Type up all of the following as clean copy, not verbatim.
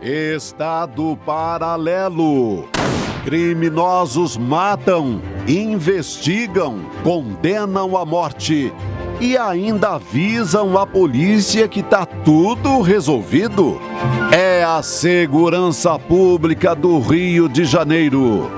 Estado paralelo. Criminosos matam, investigam, condenam à morte e ainda avisam a polícia que tá tudo resolvido. É a segurança pública do Rio de Janeiro.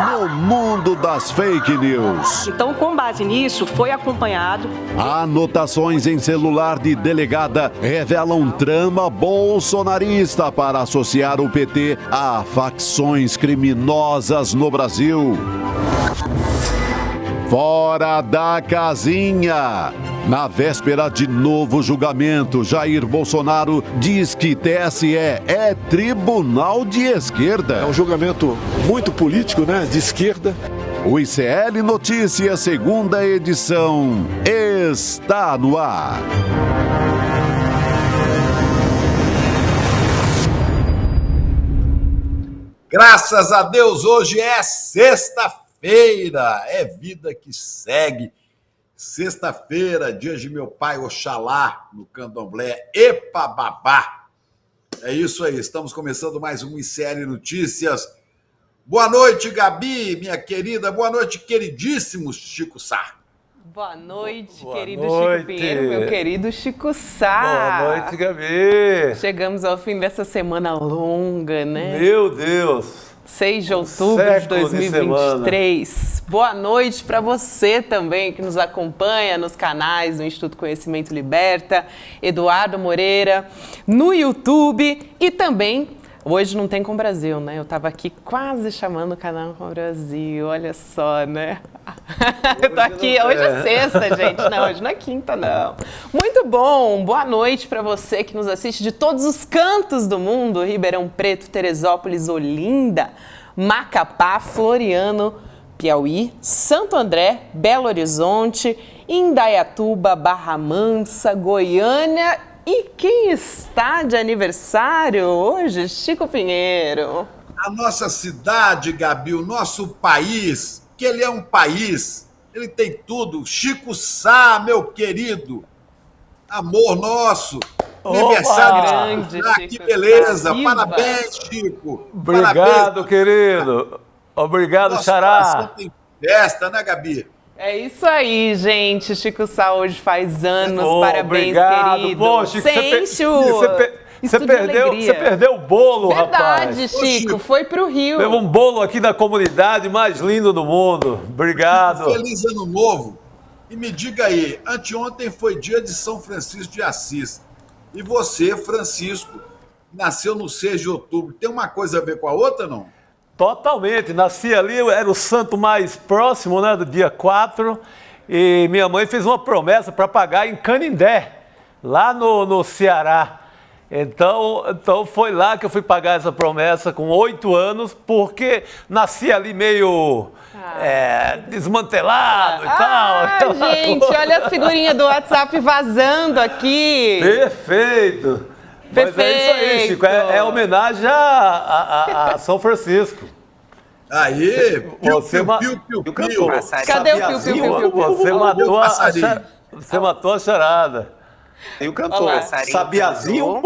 No mundo das fake news. Então, com base nisso, foi acompanhado. Anotações em celular de delegada revelam trama bolsonarista para associar o PT a facções criminosas no Brasil. Fora da casinha. Na véspera de novo julgamento, Jair Bolsonaro diz que TSE é tribunal de esquerda. É um julgamento muito político, né? De esquerda. O ICL Notícias, segunda edição, está no ar. Graças a Deus, hoje é sexta-feira, é vida que segue. Sexta-feira, dia de meu pai Oxalá, no Candomblé, epa babá. É isso aí, estamos começando mais um ICL Notícias. Boa noite, Gabi, minha querida. Boa noite, queridíssimo Chico Sá. Boa noite, Boa querido noite. Chico Pinheiro, meu querido Chico Sá. Boa noite, Gabi. Chegamos ao fim dessa semana longa, né? Meu Deus. 6 de outubro de 2023. Boa noite para você também que nos acompanha nos canais do Instituto Conhecimento Liberta, Eduardo Moreira, no YouTube e também, hoje não tem Com Brasil, né? Eu estava aqui quase chamando o canal Com Brasil, olha só, né? Eu tô aqui, hoje é sexta, gente, não, hoje não é quinta, não. Muito bom, boa noite para você que nos assiste de todos os cantos do mundo, Ribeirão Preto, Teresópolis, Olinda, Macapá, Floriano, Piauí, Santo André, Belo Horizonte, Indaiatuba, Barra Mansa, Goiânia e quem está de aniversário hoje? Chico Pinheiro. A nossa cidade, Gabi, o nosso país, que ele é um país, ele tem tudo. Chico Sá, meu querido, amor nosso, aniversário grande, Sá, Chico que beleza, Sá. parabéns, Chico. Obrigado, Parabéns. querido. Obrigado, Nosso Xará. coração tem festa, né, Gabi? É isso aí, gente. Chico Sá hoje faz anos. Oh, parabéns, obrigado. querido. Pô, Chico, você perdeu o bolo, rapaz. Verdade, Chico. Foi pro Rio. Teve um bolo aqui na comunidade mais lindo do mundo. Obrigado. Feliz Ano Novo. E me diga aí, anteontem foi dia de São Francisco de Assis. E você, Francisco, nasceu no 6 de outubro. Tem uma coisa a ver com a outra, não? Totalmente. Nasci ali, eu era o santo mais próximo, né, do dia 4. E minha mãe fez uma promessa para pagar em Canindé, lá no Ceará. Então foi lá que eu fui pagar essa promessa com 8 anos, porque nasci ali meio desmantelado e tal. Gente, olha as figurinhas do WhatsApp vazando aqui. Perfeito. Mas é isso aí, Chico. É homenagem a São Francisco. Aí, Você piu. Cadê o piu-piu-piu? Você matou a charada. Tem o cantor, Sabiazinho.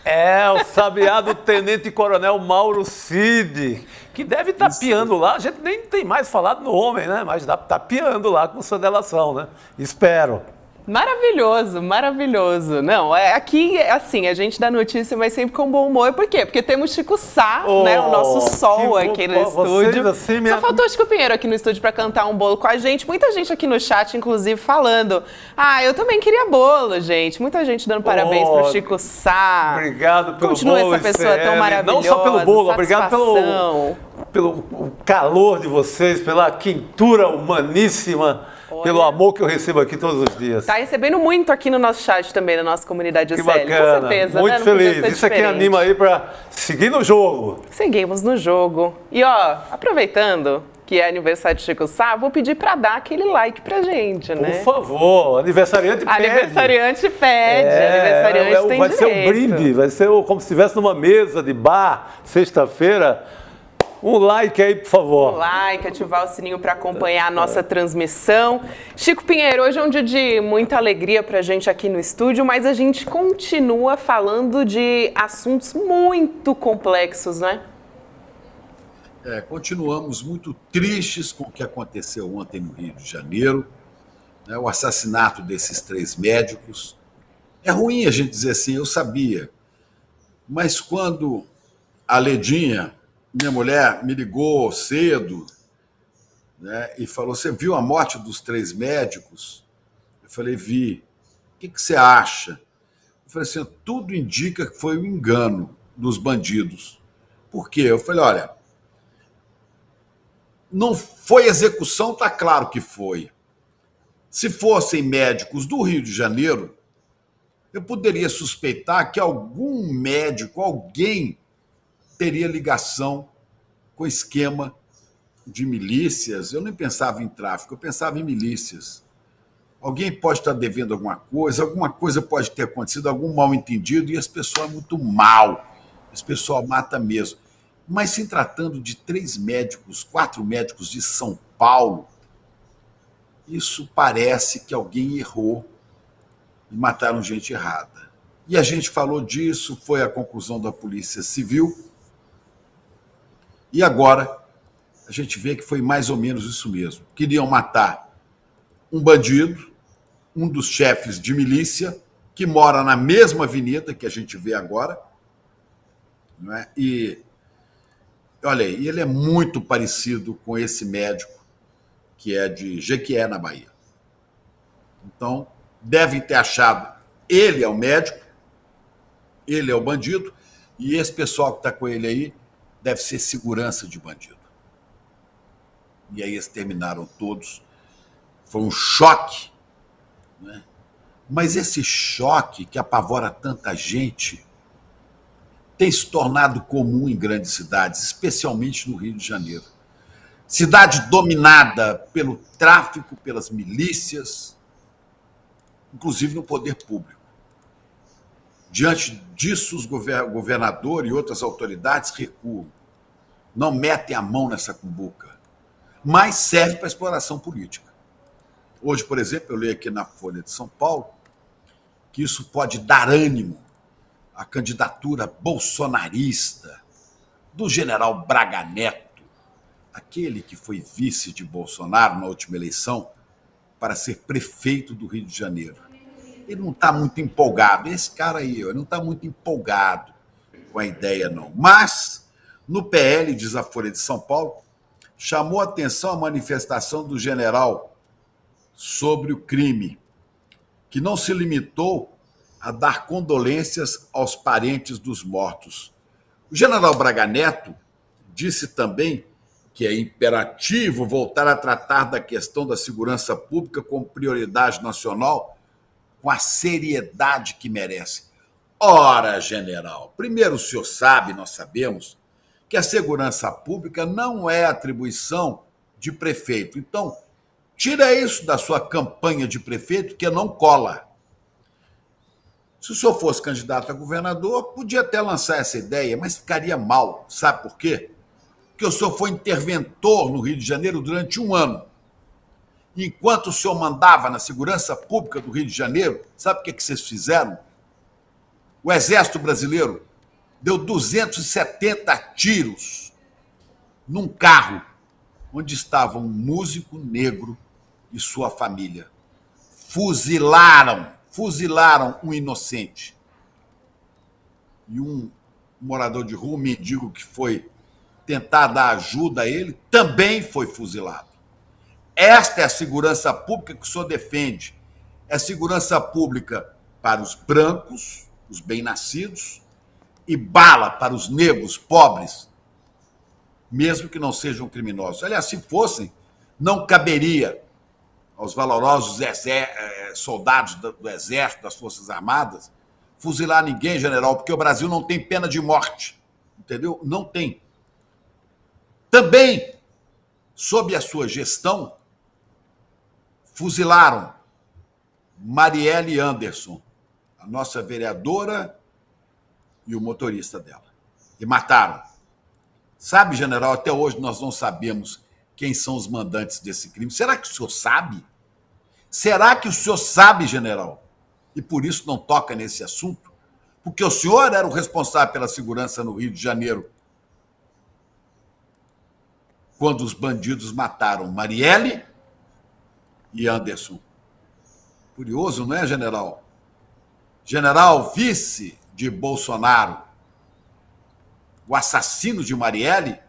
É, o sabiá do Tenente Coronel Mauro Cid, que deve estar piando lá. A gente nem tem mais falado no homem, né? Mas está piando lá com sua delação, né? Espero. Maravilhoso, maravilhoso. Não, aqui, assim, a gente dá notícia, mas sempre com bom humor. Por quê? Porque temos Chico Sá, né? O nosso sol aqui no estúdio. Assim, Só faltou o Chico Pinheiro aqui no estúdio para cantar um bolo com a gente. Muita gente aqui no chat, inclusive, falando. Eu também queria bolo, gente. Muita gente dando parabéns pro Chico Sá. Obrigado pelo Continua bolo, essa pessoa tão maravilhosa. Não só pelo bolo, obrigado pelo calor de vocês, pela quentura humaníssima. Olha, pelo amor que eu recebo aqui todos os dias. Tá recebendo muito aqui no nosso chat também, na nossa comunidade que ICL. Bacana. Com certeza, muito né? feliz. Isso aqui anima aí para seguir no jogo. Seguimos no jogo. E ó, aproveitando que é aniversário de Chico Sá, vou pedir para dar aquele like pra gente, né? Por favor, aniversariante pede. Aniversariante pede, aniversariante tem direito. Vai ser um brinde, vai ser como se estivesse numa mesa de bar, sexta-feira. Um like aí, por favor. Um like, ativar o sininho para acompanhar a nossa transmissão. Chico Pinheiro, hoje é um dia de muita alegria para a gente aqui no estúdio, mas a gente continua falando de assuntos muito complexos, né? Continuamos muito tristes com o que aconteceu ontem no Rio de Janeiro, né, o assassinato desses 3 médicos. É ruim a gente dizer assim, eu sabia, mas quando a Ledinha, minha mulher, me ligou cedo, né, e falou, você viu a morte dos 3 médicos? Eu falei, vi. O que você acha? Eu falei assim, tudo indica que foi um engano dos bandidos. Por quê? Eu falei, olha, não foi execução, tá claro que foi. Se fossem médicos do Rio de Janeiro, eu poderia suspeitar que algum médico, alguém, teria ligação com esquema de milícias. Eu nem pensava em tráfico, eu pensava em milícias. Alguém pode estar devendo alguma coisa pode ter acontecido, algum mal-entendido, e esse pessoal é muito mal. Esse pessoal mata mesmo. Mas se tratando de 3 médicos, 4 médicos de São Paulo, isso parece que alguém errou e mataram gente errada. E a gente falou disso, foi a conclusão da Polícia Civil. E agora a gente vê que foi mais ou menos isso mesmo. Queriam matar um bandido, um dos chefes de milícia, que mora na mesma avenida que a gente vê agora, não é? E olha aí, ele é muito parecido com esse médico que é de Jequié, na Bahia. Então, devem ter achado, ele é o médico, ele é o bandido, e esse pessoal que está com ele aí deve ser segurança de bandido. E aí eles terminaram todos. Foi um choque, né? Mas esse choque que apavora tanta gente tem se tornado comum em grandes cidades, especialmente no Rio de Janeiro. Cidade dominada pelo tráfico, pelas milícias, inclusive no poder público. Diante disso, o governador e outras autoridades recuam, não metem a mão nessa cumbuca, mas serve para exploração política. Hoje, por exemplo, eu leio aqui na Folha de São Paulo que isso pode dar ânimo à candidatura bolsonarista do general Braga Neto, aquele que foi vice de Bolsonaro na última eleição, para ser prefeito do Rio de Janeiro. Ele não está muito empolgado, esse cara aí, ele não está muito empolgado com a ideia, não. Mas, no PL, diz a Folha de São Paulo, chamou a atenção a manifestação do general sobre o crime, que não se limitou a dar condolências aos parentes dos mortos. O general Braga Neto disse também que é imperativo voltar a tratar da questão da segurança pública como prioridade nacional com a seriedade que merece. Ora, general, primeiro o senhor sabe, nós sabemos, que a segurança pública não é atribuição de prefeito. Então, tira isso da sua campanha de prefeito, que não cola. Se o senhor fosse candidato a governador, podia até lançar essa ideia, mas ficaria mal. Sabe por quê? Porque o senhor foi interventor no Rio de Janeiro durante 1 ano. Enquanto o senhor mandava na segurança pública do Rio de Janeiro, sabe o que vocês fizeram? O Exército Brasileiro deu 270 tiros num carro onde estava um músico negro e sua família. Fuzilaram um inocente. E um morador de rua, um mendigo que foi tentar dar ajuda a ele, também foi fuzilado. Esta é a segurança pública que o senhor defende. É segurança pública para os brancos, os bem-nascidos, e bala para os negros pobres, mesmo que não sejam criminosos. Aliás, se fossem, não caberia aos valorosos soldados do Exército, das Forças Armadas, fuzilar ninguém, general, porque o Brasil não tem pena de morte. Entendeu? Não tem. Também, sob a sua gestão, fuzilaram Marielle Anderson, a nossa vereadora, e o motorista dela. E mataram. Sabe, general, até hoje nós não sabemos quem são os mandantes desse crime. Será que o senhor sabe? Será que o senhor sabe, general? E por isso não toca nesse assunto? Porque o senhor era o responsável pela segurança no Rio de Janeiro quando os bandidos mataram Marielle e Anderson. Curioso, não é, general? General vice de Bolsonaro, o assassino de Marielle,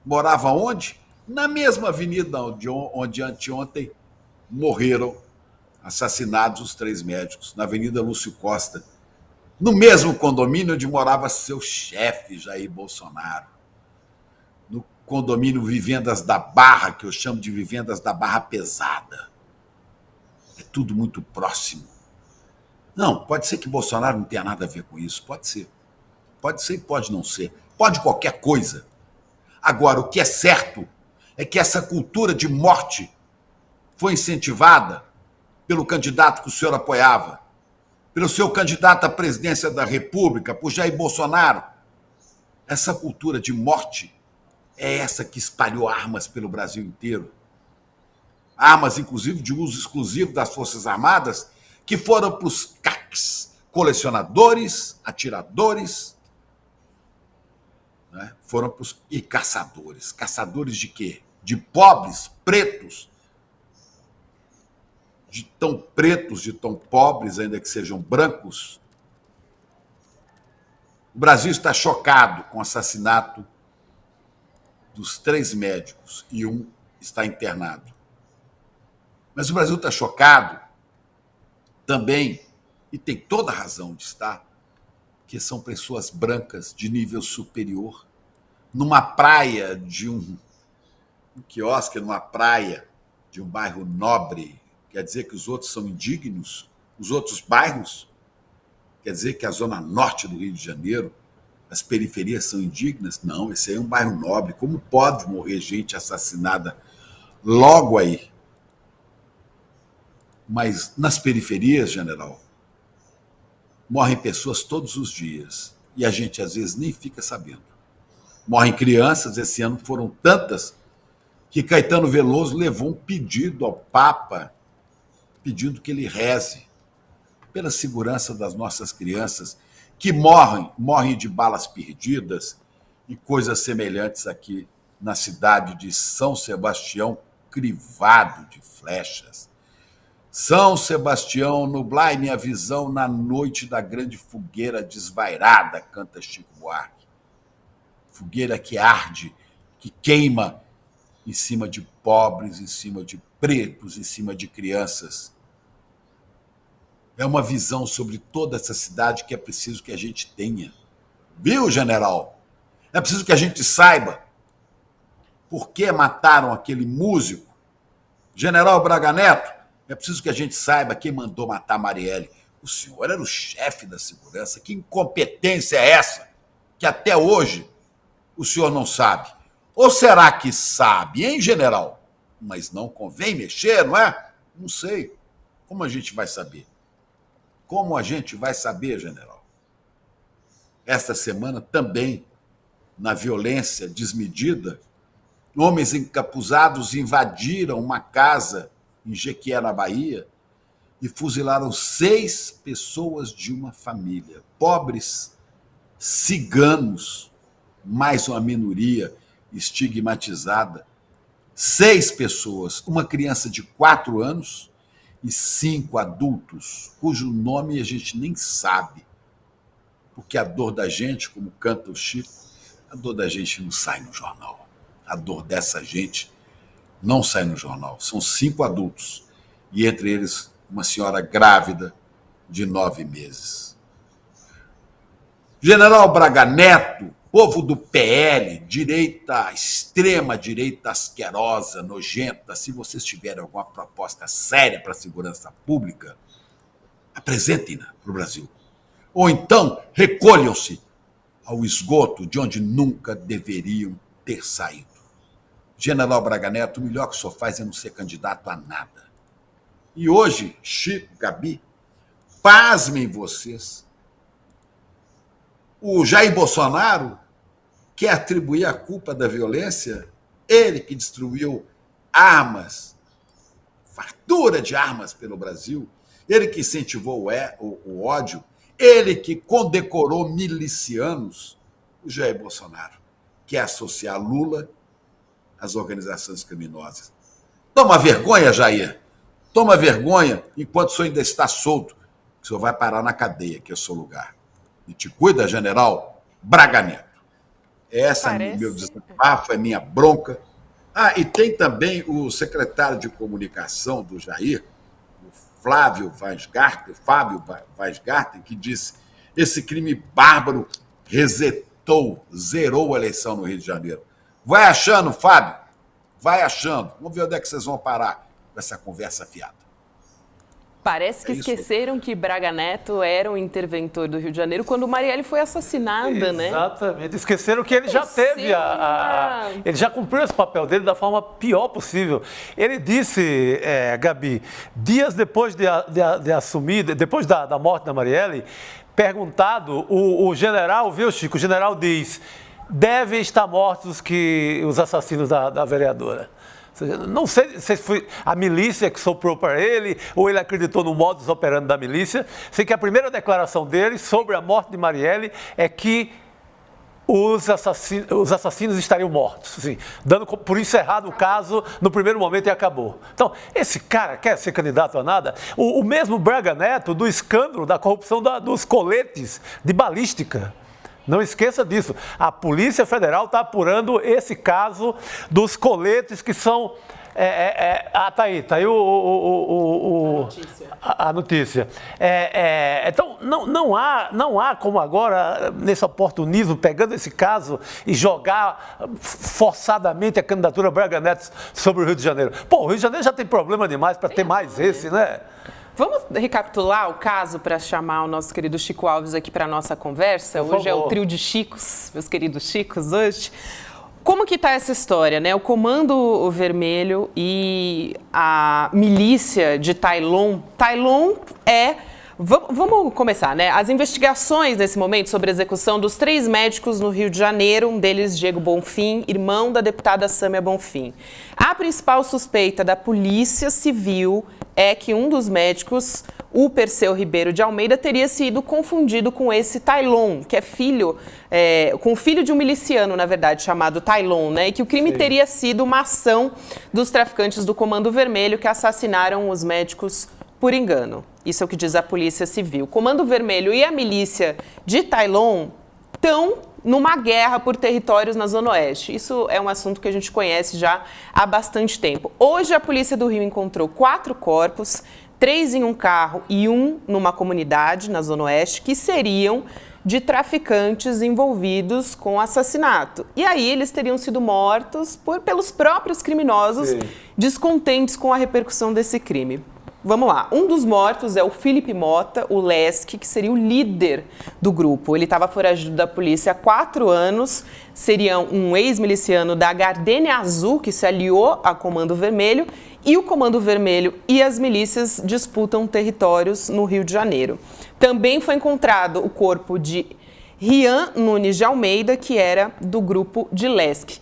morava onde? Na mesma avenida onde anteontem morreram assassinados os 3 médicos, na Avenida Lúcio Costa, no mesmo condomínio onde morava seu chefe, Jair Bolsonaro, no condomínio Vivendas da Barra, que eu chamo de Vivendas da Barra Pesada. É tudo muito próximo. Não, pode ser que Bolsonaro não tenha nada a ver com isso, pode ser. Pode ser e pode não ser. Pode qualquer coisa. Agora, o que é certo é que essa cultura de morte foi incentivada pelo candidato que o senhor apoiava, pelo seu candidato à presidência da República, por Jair Bolsonaro. Essa cultura de morte é essa que espalhou armas pelo Brasil inteiro. Armas, inclusive, de uso exclusivo das Forças Armadas, que foram para os CACs, colecionadores, atiradores, né? Foram para os e caçadores. Caçadores de quê? De pobres, pretos, de tão pretos, de tão pobres, ainda que sejam brancos. O Brasil está chocado com o assassinato dos 3 médicos e um está internado. Mas o Brasil está chocado também, e tem toda a razão de estar, que são pessoas brancas de nível superior, numa praia de um quiosque, numa praia de um bairro nobre. Quer dizer que os outros são indignos? Os outros bairros? Quer dizer que a zona norte do Rio de Janeiro, as periferias são indignas? Não, esse aí é um bairro nobre. Como pode morrer gente assassinada logo aí? Mas nas periferias, general, morrem pessoas todos os dias. E a gente, às vezes, nem fica sabendo. Morrem crianças, esse ano foram tantas, que Caetano Veloso levou um pedido ao Papa, pedindo que ele reze pela segurança das nossas crianças, que morrem de balas perdidas e coisas semelhantes aqui na cidade de São Sebastião, crivado de flechas. São Sebastião, nublai minha visão na noite da grande fogueira desvairada, canta Chico Buarque. Fogueira que arde, que queima em cima de pobres, em cima de pretos, em cima de crianças. É uma visão sobre toda essa cidade que é preciso que a gente tenha. Viu, general? É preciso que a gente saiba por que mataram aquele músico. General Braga Neto, é preciso que a gente saiba quem mandou matar Marielle. O senhor era o chefe da segurança. Que incompetência é essa que até hoje o senhor não sabe? Ou será que sabe, hein, general? Mas não convém mexer, não é? Não sei. Como a gente vai saber? Como a gente vai saber, general? Esta semana também, na violência desmedida, homens encapuzados invadiram uma casa em Jequié, na Bahia, e fuzilaram 6 pessoas de uma família. Pobres ciganos, mais uma minoria estigmatizada. 6 pessoas, uma criança de 4 anos e 5 adultos, cujo nome a gente nem sabe. Porque a dor da gente, como canta o Chico, a dor da gente não sai no jornal. A dor dessa gente não sai no jornal. São 5 adultos, e entre eles uma senhora grávida de 9 meses. General Braga Neto, povo do PL, direita, extrema direita asquerosa, nojenta, se vocês tiverem alguma proposta séria para a segurança pública, apresentem-na para o Brasil. Ou então, recolham-se ao esgoto de onde nunca deveriam ter saído. General Braga Neto, o melhor que o senhor faz é não ser candidato a nada. E hoje, Chico, Gabi, pasmem vocês, o Jair Bolsonaro quer atribuir a culpa da violência? Ele que destruiu armas, fartura de armas pelo Brasil, ele que incentivou o ódio, ele que condecorou milicianos, o Jair Bolsonaro quer associar Lula às organizações criminosas. Toma vergonha, Jair. Toma vergonha enquanto o senhor ainda está solto, que o senhor vai parar na cadeia, que é o seu lugar. E te cuida, general Braga Neto. Essa é meu desabafo, é minha bronca. E tem também o secretário de comunicação do Jair, o Fábio Weisgarten, que disse: esse crime bárbaro zerou a eleição no Rio de Janeiro. Vai achando, Fábio, vai achando. Vamos ver onde é que vocês vão parar com essa conversa fiada. Parece que esqueceram que Braga Neto era o interventor do Rio de Janeiro quando Marielle foi assassinada, né? Exatamente. Esqueceram que ele já teve ele já cumpriu esse papel dele da forma pior possível. Ele disse, Gabi, dias depois de assumir, depois da morte da Marielle, perguntado, o general, viu, Chico? O general diz: devem estar mortos os assassinos da vereadora. Não sei se foi a milícia que soprou para ele ou ele acreditou no modus operandi da milícia. Sei que a primeira declaração dele sobre a morte de Marielle é que os assassinos estariam mortos, assim, dando por encerrado o caso no primeiro momento e acabou. Então, esse cara quer ser candidato a nada? O mesmo Braga Neto, do escândalo da corrupção dos coletes de balística. Não esqueça disso. A Polícia Federal está apurando esse caso dos coletes que são... tá aí a notícia. Então, não há como agora, nesse oportunismo, pegando esse caso e jogar forçadamente a candidatura Braga Neto sobre o Rio de Janeiro. Pô, o Rio de Janeiro já tem problema demais para ter mais esse, né? Vamos recapitular o caso para chamar o nosso querido Chico Alves aqui para a nossa conversa? Hoje é o trio de Chicos, meus queridos Chicos, hoje. Como que está essa história, né? O Comando Vermelho e a milícia de Tailon. Tailon Vamos começar, né? As investigações nesse momento sobre a execução dos 3 médicos no Rio de Janeiro, um deles Diego Bonfim, irmão da deputada Sâmia Bonfim. A principal suspeita da Polícia Civil é que um dos médicos, o Perseu Ribeiro de Almeida, teria sido confundido com esse Tailon, que é com o filho de um miliciano, na verdade, chamado Tailon, né? E que o crime teria sido uma ação dos traficantes do Comando Vermelho que assassinaram os médicos por engano. Isso é o que diz a Polícia Civil. O Comando Vermelho e a milícia de Tailon estão numa guerra por territórios na Zona Oeste. Isso é um assunto que a gente conhece já há bastante tempo. Hoje a Polícia do Rio encontrou 4 corpos, 3 em um carro e 1 numa comunidade na Zona Oeste, que seriam de traficantes envolvidos com assassinato. E aí eles teriam sido mortos pelos próprios criminosos, descontentes com a repercussão desse crime. Vamos lá. Um dos mortos é o Felipe Mota, o Lesk, que seria o líder do grupo. Ele estava foragido da polícia há 4 anos, seria um ex-miliciano da Gardenia Azul, que se aliou ao Comando Vermelho, e o Comando Vermelho e as milícias disputam territórios no Rio de Janeiro. Também foi encontrado o corpo de Rian Nunes de Almeida, que era do grupo de Lesk.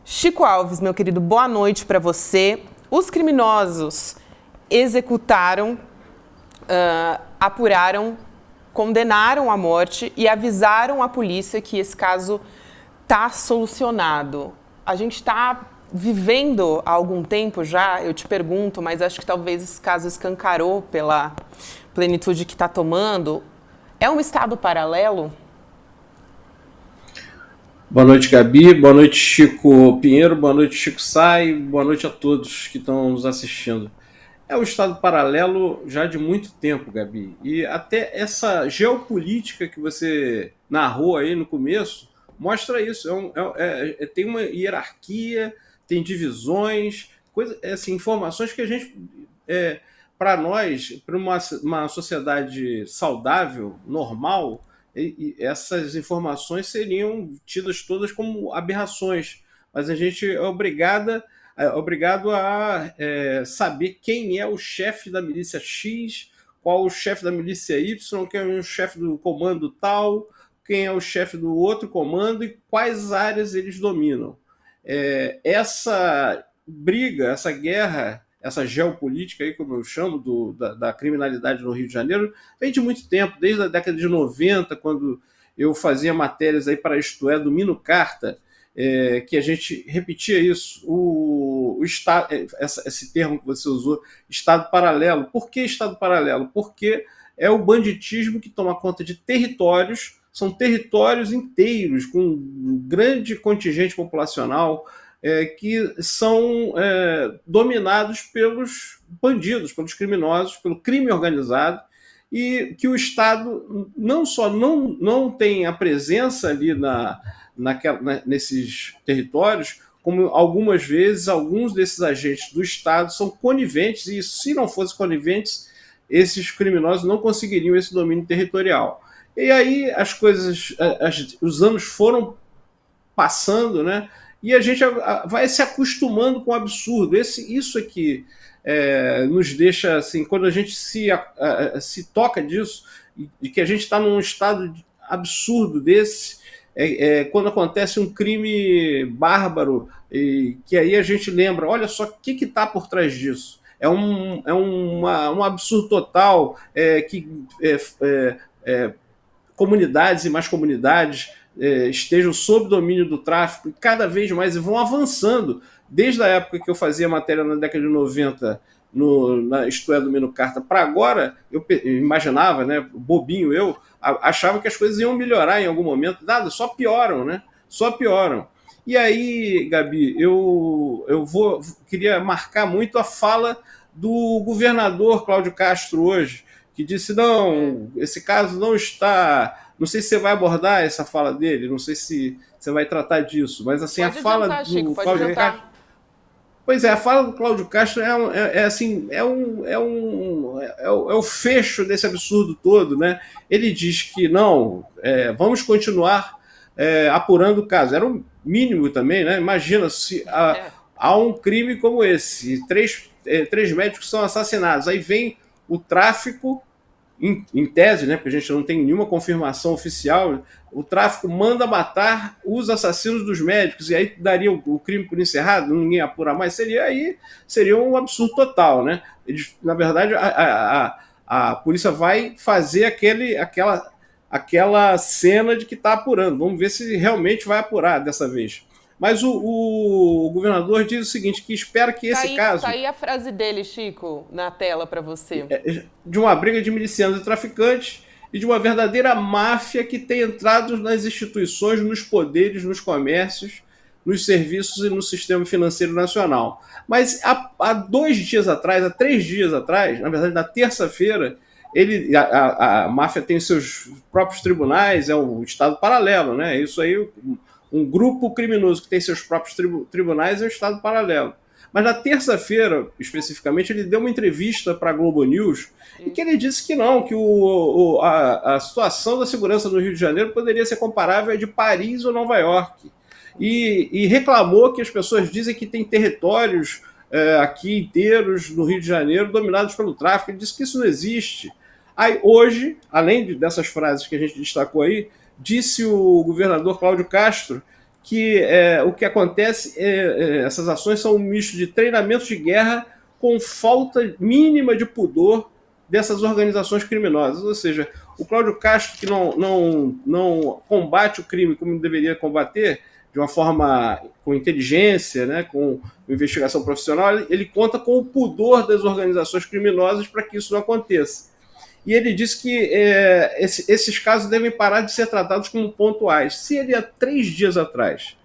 Chico Alves, meu querido, boa noite para você. Os criminosos executaram, apuraram, condenaram à morte e avisaram a polícia que esse caso está solucionado. A gente está vivendo há algum tempo já, eu te pergunto, mas acho que talvez esse caso escancarou pela plenitude que está tomando. É um estado paralelo? Boa noite, Gabi. Boa noite, Chico Pinheiro. Boa noite, Chico Sai. Boa noite a todos que estão nos assistindo. É um estado paralelo já de muito tempo, Gabi. E até essa geopolítica que você narrou aí no começo mostra isso. Tem uma hierarquia, tem divisões, informações que a gente, para nós, para uma sociedade saudável, normal, essas informações seriam tidas todas como aberrações. Mas a gente é obrigado a saber quem é o chefe da milícia X, qual o chefe da milícia Y, quem é o chefe do comando tal, quem é o chefe do outro comando e quais áreas eles dominam. Essa briga, essa guerra, essa geopolítica, aí, como eu chamo, da criminalidade no Rio de Janeiro, vem de muito tempo, desde a década de 90, quando eu fazia matérias aí para Isto É, do Mino Carta, que a gente repetia isso, o Estado, esse termo que você usou, Estado paralelo. Por que Estado paralelo? Porque é o banditismo que toma conta de territórios, são territórios inteiros, com um grande contingente populacional, que são dominados pelos bandidos, pelos criminosos, pelo crime organizado, e que o Estado não só não tem a presença ali nesses territórios, como algumas vezes alguns desses agentes do Estado são coniventes, e se não fossem coniventes, esses criminosos não conseguiriam esse domínio territorial. E aí as coisas, os anos foram passando, né? E a gente vai se acostumando com o absurdo. Isso aqui nos deixa, assim, quando a gente se toca disso, de que a gente está num estado absurdo desse, quando acontece um crime bárbaro, e que aí a gente lembra, olha só o que está por trás disso. É um absurdo total, que comunidades e mais comunidades estejam sob domínio do tráfico, e cada vez mais vão avançando. Desde a época que eu fazia matéria na década de 90, na Isto É, do Mino Carta, para agora, eu imaginava, né, bobinho eu, achava que as coisas iam melhorar em algum momento. Nada, só pioram, né? Só pioram. E aí, Gabi, eu queria marcar muito a fala do governador Cláudio Castro hoje, que disse, não, esse caso não está... Não sei se você vai abordar essa fala dele, não sei se você vai tratar disso, mas assim, pode a fala adiantar, do Chico, Cláudio Castro... Pois é, a fala do Cláudio Castro é o fecho desse absurdo todo, né? Ele diz que não, vamos continuar apurando o caso. Era o mínimo também, né? Imagina se há um crime como esse, três médicos são assassinados, aí vem o tráfico, em tese, né, porque a gente não tem nenhuma confirmação oficial, o tráfico manda matar os assassinos dos médicos, e aí daria o crime por encerrado, ninguém apura mais, seria um absurdo total, né? Na verdade, a polícia vai fazer aquela cena de que está apurando, vamos ver se realmente vai apurar dessa vez. Mas o governador diz o seguinte, que espera que esse caso... Tá aí a frase dele, Chico, na tela para você. De uma briga de milicianos e traficantes e de uma verdadeira máfia que tem entrado nas instituições, nos poderes, nos comércios, nos serviços e no sistema financeiro nacional. Mas há 2 dias atrás, há 3 dias atrás, na verdade, na terça-feira, a máfia tem seus próprios tribunais, é um estado paralelo, né? Isso aí... Um grupo criminoso que tem seus próprios tribunais é um estado paralelo. Mas na terça-feira, especificamente, ele deu uma entrevista para a Globo News e que ele disse que não, que a situação da segurança no Rio de Janeiro poderia ser comparável à de Paris ou Nova York. E reclamou que as pessoas dizem que tem territórios aqui inteiros no Rio de Janeiro dominados pelo tráfico. Ele disse que isso não existe. Aí hoje, além dessas frases que a gente destacou aí, disse o governador Cláudio Castro que o que acontece essas ações são um misto de treinamento de guerra com falta mínima de pudor dessas organizações criminosas. Ou seja, o Cláudio Castro, que não combate o crime como deveria combater, de uma forma com inteligência, né, com investigação profissional, ele conta com o pudor das organizações criminosas para que isso não aconteça. E ele disse que esses casos devem parar de ser tratados como pontuais. Se ele há 3 dias atrás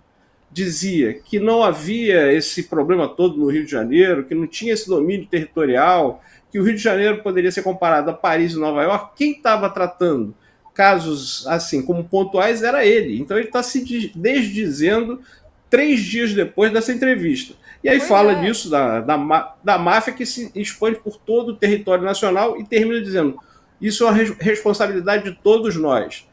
dizia que não havia esse problema todo no Rio de Janeiro, que não tinha esse domínio territorial, que o Rio de Janeiro poderia ser comparado a Paris e Nova York, quem estava tratando casos assim como pontuais era ele. Então ele está se desdizendo 3 dias depois dessa entrevista. E aí fala disso, da máfia que se expande por todo o território nacional e termina dizendo: isso é uma responsabilidade de todos nós.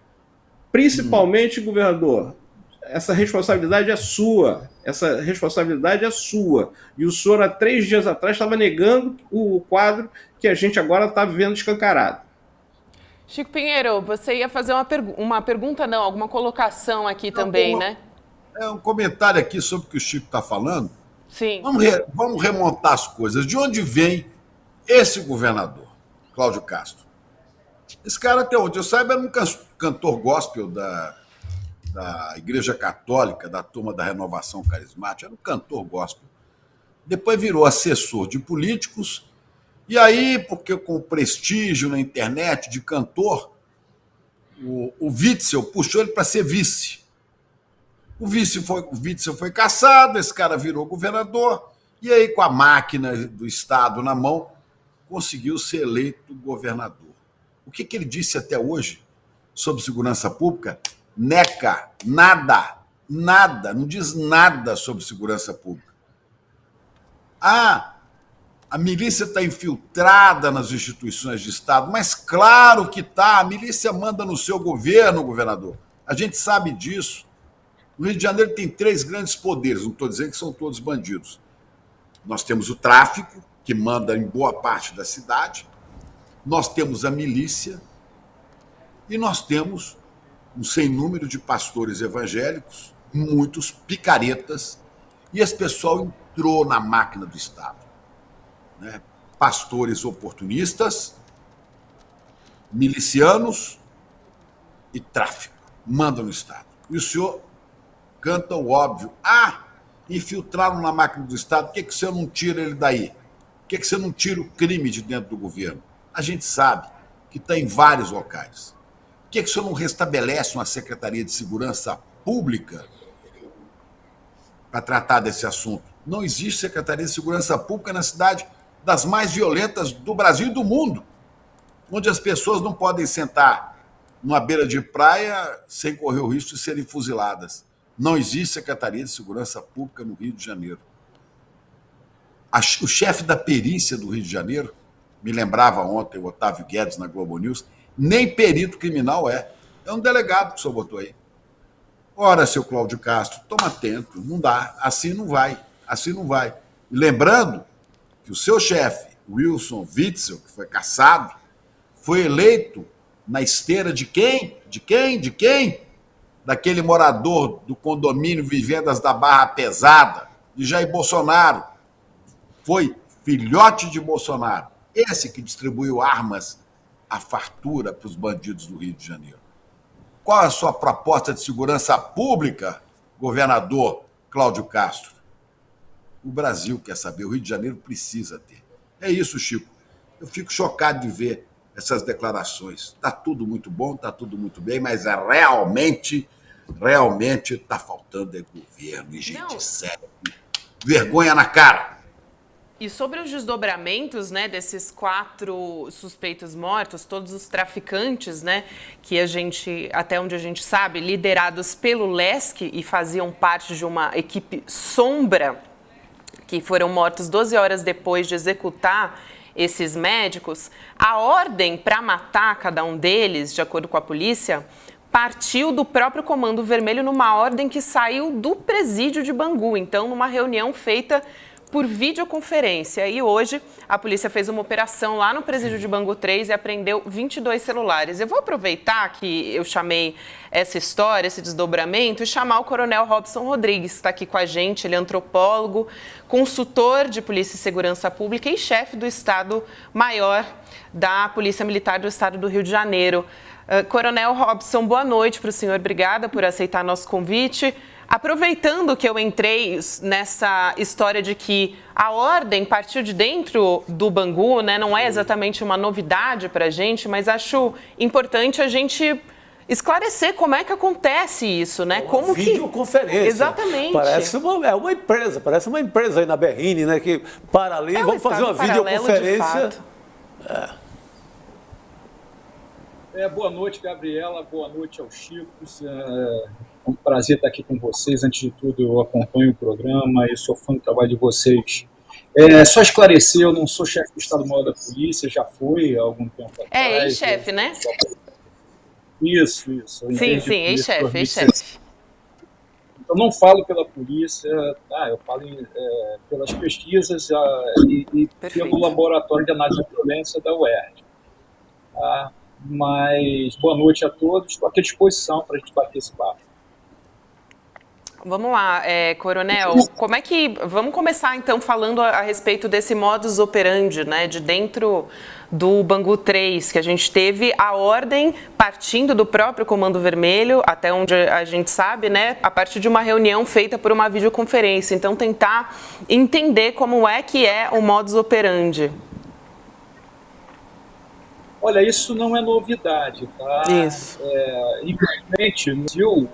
Principalmente, governador, essa responsabilidade é sua. Essa responsabilidade é sua. E o senhor, há 3 dias atrás, estava negando o quadro que a gente agora está vendo escancarado. Chico Pinheiro, você ia fazer uma pergunta, não, alguma colocação aqui também, né? É um comentário aqui sobre o que o Chico está falando. Sim. Vamos remontar as coisas. De onde vem esse governador, Cláudio Castro? Esse cara, até onde eu saiba, era um cantor gospel da Igreja Católica, da turma da Renovação Carismática, era um cantor gospel. Depois virou assessor de políticos, e aí, porque com prestígio na internet de cantor, o Witzel puxou ele para ser vice. O Witzel foi cassado, esse cara virou governador, e aí, com a máquina do Estado na mão, conseguiu ser eleito governador. O que ele disse até hoje sobre segurança pública? Neca, nada, não diz nada sobre segurança pública. A milícia está infiltrada nas instituições de Estado, mas claro que está, a milícia manda no seu governo, governador. A gente sabe disso. No Rio de Janeiro tem 3 grandes poderes, não estou dizendo que são todos bandidos. Nós temos o tráfico, que manda em boa parte da cidade, nós temos a milícia e nós temos um sem número de pastores evangélicos, muitos picaretas, e esse pessoal entrou na máquina do Estado. Né? Pastores oportunistas, milicianos e tráfico mandam no Estado. E o senhor canta o óbvio. Infiltraram na máquina do Estado, por que o senhor não tira ele daí? Por que você não tira o crime de dentro do governo? A gente sabe que está em vários locais. Por que o senhor não restabelece uma Secretaria de Segurança Pública para tratar desse assunto? Não existe Secretaria de Segurança Pública na cidade das mais violentas do Brasil e do mundo, onde as pessoas não podem sentar numa beira de praia sem correr o risco de serem fuziladas. Não existe Secretaria de Segurança Pública no Rio de Janeiro. O chefe da perícia do Rio de Janeiro, me lembrava ontem o Otávio Guedes na Globo News, nem perito criminal é um delegado que o senhor botou aí. Ora, seu Cláudio Castro, toma atento, não dá, assim não vai. E lembrando que o seu chefe, Wilson Witzel, que foi cassado, foi eleito na esteira de quem? De quem? Daquele morador do condomínio Vivendas da Barra Pesada, de Jair Bolsonaro. Foi filhote de Bolsonaro. Esse que distribuiu armas à fartura para os bandidos do Rio de Janeiro. Qual é a sua proposta de segurança pública, governador Cláudio Castro? O Brasil quer saber, o Rio de Janeiro precisa ter. É isso, Chico. Eu fico chocado de ver essas declarações. Está tudo muito bom, está tudo muito bem, mas realmente está faltando governo e gente séria. Vergonha na cara. E sobre os desdobramentos, né, desses 4 suspeitos mortos, todos os traficantes, né, que até onde a gente sabe, liderados pelo Lesc e faziam parte de uma equipe sombra, que foram mortos 12 horas depois de executar esses médicos, a ordem para matar cada um deles, de acordo com a polícia, partiu do próprio Comando Vermelho numa ordem que saiu do presídio de Bangu, então numa reunião feita por videoconferência. E hoje a polícia fez uma operação lá no presídio de Bangu 3 e apreendeu 22 celulares. Eu vou aproveitar que eu chamei essa história, esse desdobramento, e chamar o Coronel Robson Rodrigues, que está aqui com a gente. Ele é antropólogo, consultor de Polícia e Segurança Pública e chefe do Estado-Maior da Polícia Militar do Estado do Rio de Janeiro. Coronel Robson, boa noite para o senhor. Obrigada por aceitar nosso convite. Aproveitando que eu entrei nessa história de que a ordem partiu de dentro do Bangu, né, não é exatamente uma novidade para a gente, mas acho importante a gente esclarecer como é que acontece isso, né? Como videoconferência. Exatamente. Parece uma empresa aí na Berrine, né, que para ali, vamos fazer uma videoconferência. Boa noite, Gabriela. Boa noite aos Chicos. É um prazer estar aqui com vocês. Antes de tudo, eu acompanho o programa e sou fã do trabalho de vocês. Só esclarecer, eu não sou chefe do Estado-Maior da Polícia, já fui há algum tempo atrás. Ex-chefe, né? Isso. Sim, ex-chefe. Eu não falo pela polícia, eu falo pelas pesquisas e pelo Laboratório de Análise de Violência da UERJ. Tá? Mas boa noite a todos, estou aqui à disposição para a gente bater esse papo. Vamos lá, Coronel, vamos começar então falando a respeito desse modus operandi, né, de dentro do Bangu 3, que a gente teve a ordem partindo do próprio Comando Vermelho, até onde a gente sabe, né, a partir de uma reunião feita por uma videoconferência. Então, tentar entender como é que é o modus operandi. Olha, isso não é novidade, tá? Isso. Infelizmente, no Brasil,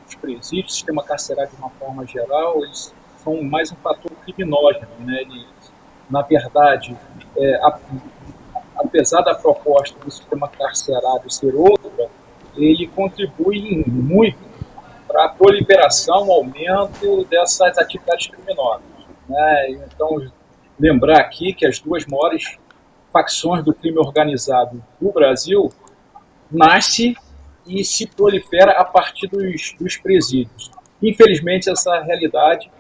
os presídios, o sistema carcerário de uma forma geral, eles são mais um fator criminógeno, né? Na verdade, apesar da proposta do sistema carcerário ser outra, ele contribui muito para a proliferação, aumento dessas atividades criminosas, né? Então, lembrar aqui que as duas maiores facções do crime organizado do Brasil nasce e se prolifera a partir dos presídios. Infelizmente, essa realidade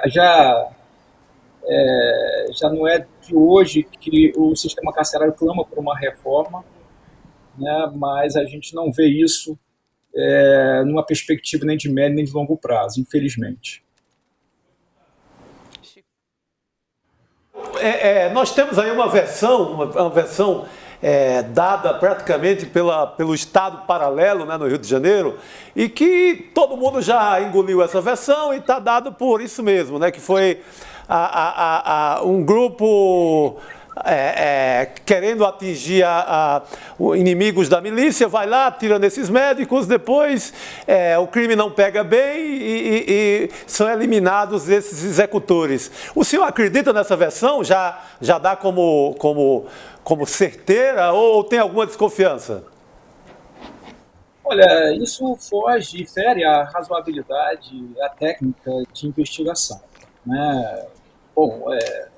já não é de hoje que o sistema carcerário clama por uma reforma, né, mas a gente não vê isso numa perspectiva nem de médio nem de longo prazo, infelizmente. Nós temos aí uma versão dada praticamente pelo Estado paralelo, né, no Rio de Janeiro, e que todo mundo já engoliu essa versão e está dado por isso mesmo, né, que foi um grupo querendo atingir inimigos da milícia, vai lá, atira nesses médicos, depois o crime não pega bem e são eliminados esses executores. O senhor acredita nessa versão? Já dá como certeira ou tem alguma desconfiança? Olha, isso fere a razoabilidade, a técnica de investigação, né? Bom,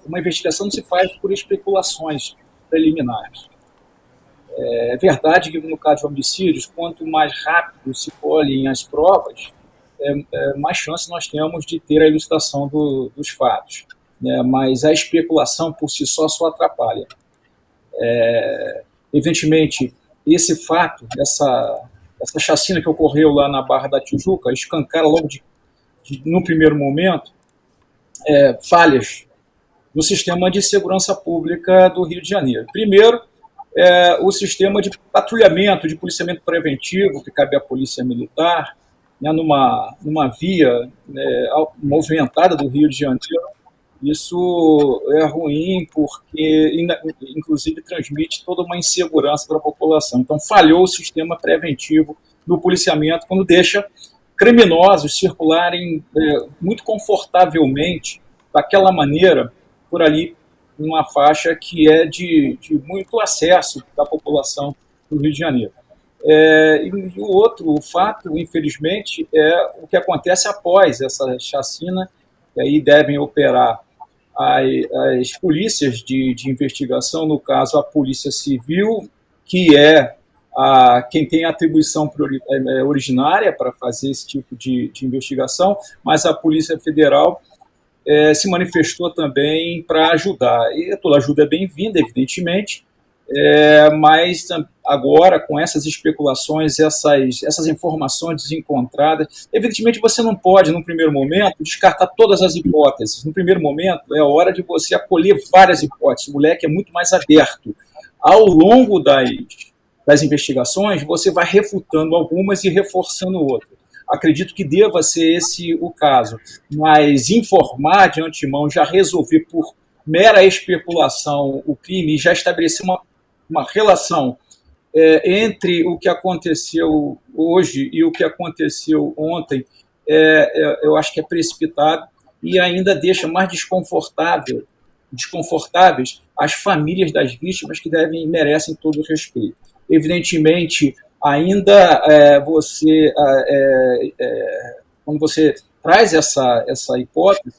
uma investigação não se faz por especulações preliminares. É verdade que, no caso de homicídios, quanto mais rápido se colhem as provas, mais chance nós temos de ter a elucidação dos fatos, né? Mas a especulação por si só atrapalha. Evidentemente, esse fato, essa chacina que ocorreu lá na Barra da Tijuca, escancara logo no primeiro momento falhas no sistema de segurança pública do Rio de Janeiro. Primeiro, o sistema de patrulhamento, de policiamento preventivo, que cabe à Polícia Militar, né, numa via movimentada do Rio de Janeiro. Isso é ruim porque, inclusive, transmite toda uma insegurança para a população. Então, falhou o sistema preventivo do policiamento quando deixa criminosos circularem muito confortavelmente, daquela maneira, por ali, numa faixa que é de muito acesso da população do Rio de Janeiro. E o outro fato, infelizmente, é o que acontece após essa chacina, que aí devem operar as polícias de investigação, no caso a Polícia Civil, que é quem tem a atribuição originária para fazer esse tipo de investigação, mas a Polícia Federal se manifestou também para ajudar. E toda ajuda é bem-vinda, evidentemente, mas agora, com essas especulações, essas informações desencontradas, evidentemente você não pode, num primeiro momento, descartar todas as hipóteses. No primeiro momento, é hora de você acolher várias hipóteses. O moleque é muito mais aberto. Ao longo das investigações, você vai refutando algumas e reforçando outras. Acredito que deva ser esse o caso, mas informar de antemão, já resolver por mera especulação o crime e já estabelecer uma relação entre o que aconteceu hoje e o que aconteceu ontem, eu acho que é precipitado e ainda deixa mais desconfortáveis as famílias das vítimas que merecem todo o respeito. Evidentemente, ainda quando você traz essa hipótese,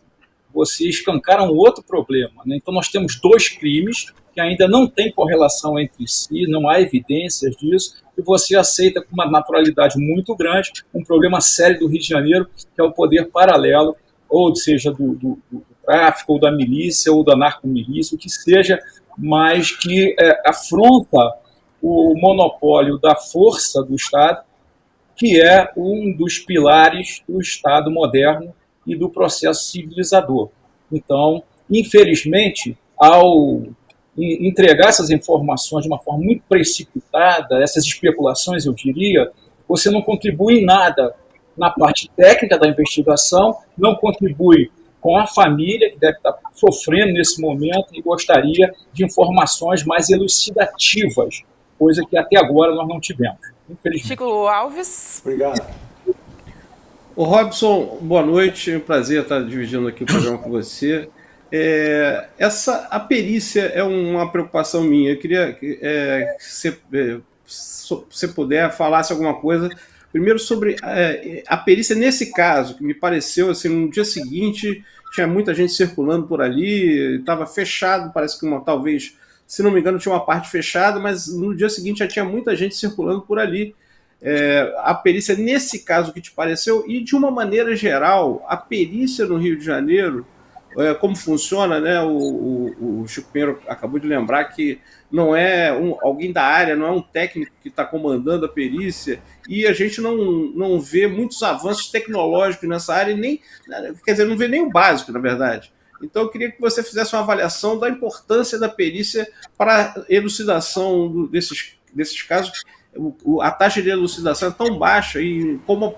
você escancara um outro problema, né? Então, nós temos dois crimes que ainda não têm correlação entre si, não há evidências disso, e você aceita com uma naturalidade muito grande um problema sério do Rio de Janeiro, que é o poder paralelo, ou seja, do tráfico, ou da milícia, ou da narcomilícia, o que seja, mas que afronta o monopólio da força do Estado, que é um dos pilares do Estado moderno e do processo civilizador. Então, infelizmente, ao entregar essas informações de uma forma muito precipitada, essas especulações, eu diria, você não contribui em nada na parte técnica da investigação, não contribui com a família, que deve estar sofrendo nesse momento e gostaria de informações mais elucidativas, coisa que até agora nós não tivemos, infelizmente. Chico Alves. Obrigado. Ô Robson, boa noite, é um prazer estar dividindo aqui o programa com você. A perícia é uma preocupação minha. Eu queria que você puder falasse alguma coisa, primeiro sobre a perícia nesse caso, que me pareceu, assim, no dia seguinte tinha muita gente circulando por ali, estava fechado, parece que talvez, se não me engano, tinha uma parte fechada, mas no dia seguinte já tinha muita gente circulando por ali. A perícia nesse caso que te pareceu, e de uma maneira geral, a perícia no Rio de Janeiro, como funciona, né? O Chico Pinheiro acabou de lembrar que não é alguém da área, não é um técnico que está comandando a perícia, e a gente não vê muitos avanços tecnológicos nessa área, quer dizer, não vê nem o básico, na verdade. Então eu queria que você fizesse uma avaliação da importância da perícia para a elucidação desses casos. A taxa de elucidação é tão baixa, e como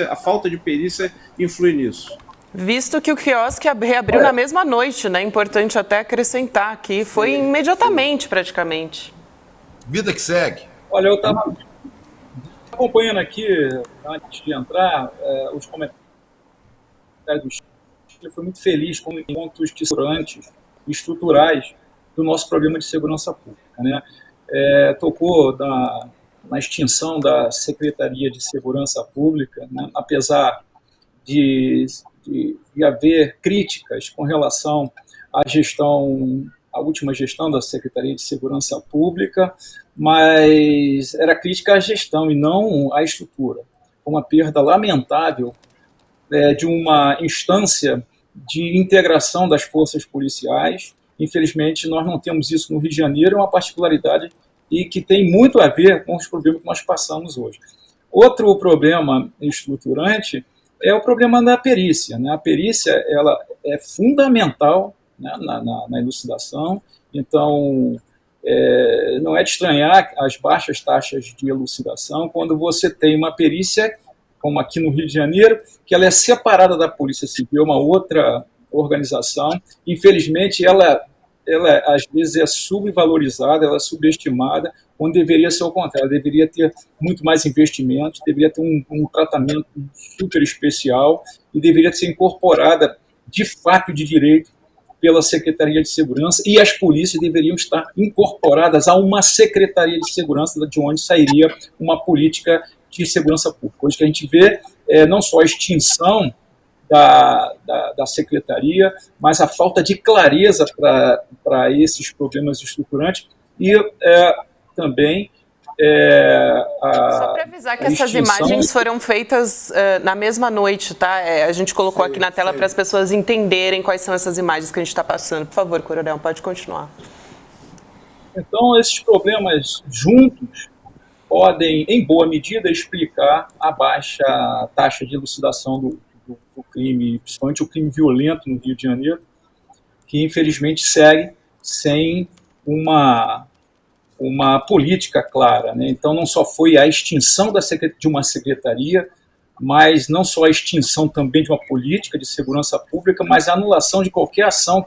a falta de perícia influi nisso? Visto que o quiosque reabriu na mesma noite, né? Importante até acrescentar aqui, foi imediatamente praticamente. Vida que segue. Olha, eu estava acompanhando aqui, antes de entrar, os comentários do Chico. Eu fui muito feliz com pontos estruturais do nosso programa de segurança pública, né? Tocou na extinção da Secretaria de Segurança Pública, né? Apesar de haver críticas com relação à última gestão da Secretaria de Segurança Pública, mas era crítica à gestão e não à estrutura. Uma perda lamentável de uma instância de integração das forças policiais. Infelizmente, nós não temos isso no Rio de Janeiro, é uma particularidade e que tem muito a ver com os problemas que nós passamos hoje. Outro problema estruturante é o problema da perícia, né? A perícia ela é fundamental, né, na elucidação, então não é de estranhar as baixas taxas de elucidação quando você tem uma perícia, como aqui no Rio de Janeiro, que ela é separada da Polícia Civil, uma outra organização. Infelizmente, ela às vezes é subvalorizada, ela é subestimada, quando deveria ser o contrário, deveria ter muito mais investimentos, deveria ter um tratamento super especial e deveria ser incorporada de fato de direito pela Secretaria de Segurança, e as polícias deveriam estar incorporadas a uma Secretaria de Segurança, de onde sairia uma política de segurança pública. Hoje que a gente vê não só a extinção da Secretaria, mas a falta de clareza para esses problemas estruturantes e também só para avisar que essas imagens foram feitas na mesma noite, tá? A gente colocou aqui na tela para as pessoas entenderem quais são essas imagens que a gente está passando. Por favor, Coronel, pode continuar. Então, esses problemas juntos podem, em boa medida, explicar a baixa taxa de elucidação do crime, principalmente o crime violento no Rio de Janeiro, que infelizmente segue sem uma política clara, né? Então não só foi a extinção de uma secretaria, mas não só a extinção também de uma política de segurança pública, mas a anulação de qualquer ação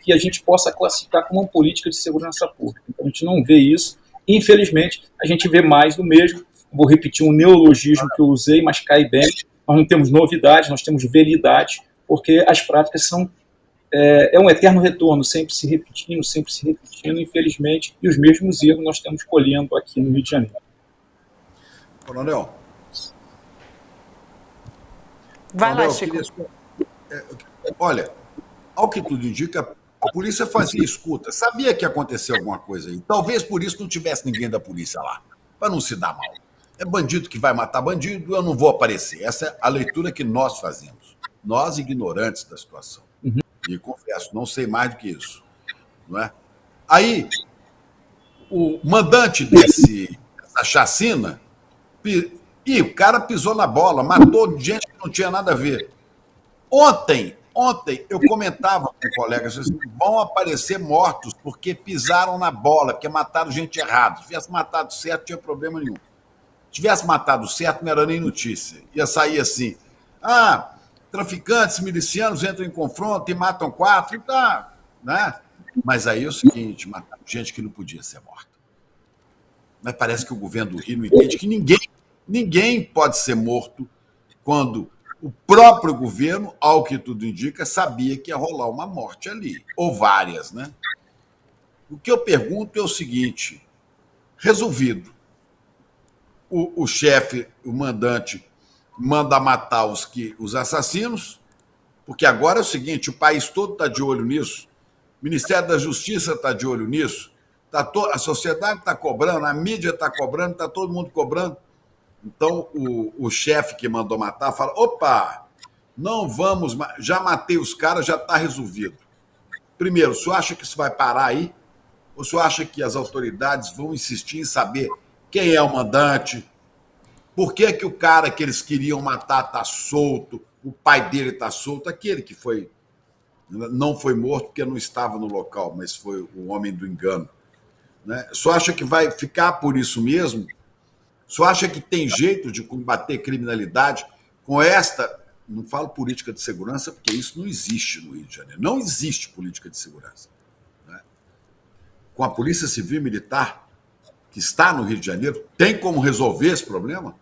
que a gente possa classificar como uma política de segurança pública. Então a gente não vê isso, infelizmente a gente vê mais do mesmo. Vou repetir um neologismo que eu usei, mas cai bem. Nós não temos novidades, nós temos velidade, porque as práticas são um eterno retorno, sempre se repetindo, infelizmente, e os mesmos erros nós estamos colhendo aqui no Rio de Janeiro. Coronel. Vai lá, Chico. Olha, ao que tudo indica, a polícia fazia escuta, sabia que ia acontecer alguma coisa aí. Talvez por isso não tivesse ninguém da polícia lá, para não se dar mal. É bandido que vai matar bandido, eu não vou aparecer. Essa é a leitura que nós fazemos. Nós, ignorantes da situação. E confesso, não sei mais do que isso. Não é? Aí, o mandante dessa chacina, e o cara pisou na bola, matou gente que não tinha nada a ver. Ontem eu comentava com colegas, assim, vão aparecer mortos porque pisaram na bola, porque mataram gente errada. Se tivesse matado certo, não tinha problema nenhum. Se tivesse matado certo, não era nem notícia. Ia sair assim, traficantes, milicianos entram em confronto e matam 4, tá, né? Mas aí é o seguinte, mataram gente que não podia ser morta. Mas parece que o governo do Rio não entende que ninguém pode ser morto quando o próprio governo, ao que tudo indica, sabia que ia rolar uma morte ali, ou várias, né? O que eu pergunto é o seguinte, resolvido, o chefe, o mandante, manda matar os assassinos, porque agora é o seguinte, o país todo está de olho nisso, o Ministério da Justiça está de olho nisso, a sociedade está cobrando, a mídia está cobrando, está todo mundo cobrando. Então, o chefe que mandou matar fala, opa, não vamos, já matei os caras, já está resolvido. Primeiro, o senhor acha que isso vai parar aí? Ou o senhor acha que as autoridades vão insistir em saber quem é o mandante? Por que o cara que eles queriam matar está solto? O pai dele está solto? Aquele que não foi morto porque não estava no local, mas foi o homem do engano. Né? O senhor acha que vai ficar por isso mesmo? O senhor acha que tem jeito de combater criminalidade com esta, não falo política de segurança, porque isso não existe no Rio de Janeiro. Não existe política de segurança. Né? Com a Polícia Civil e Militar, que está no Rio de Janeiro, tem como resolver esse problema?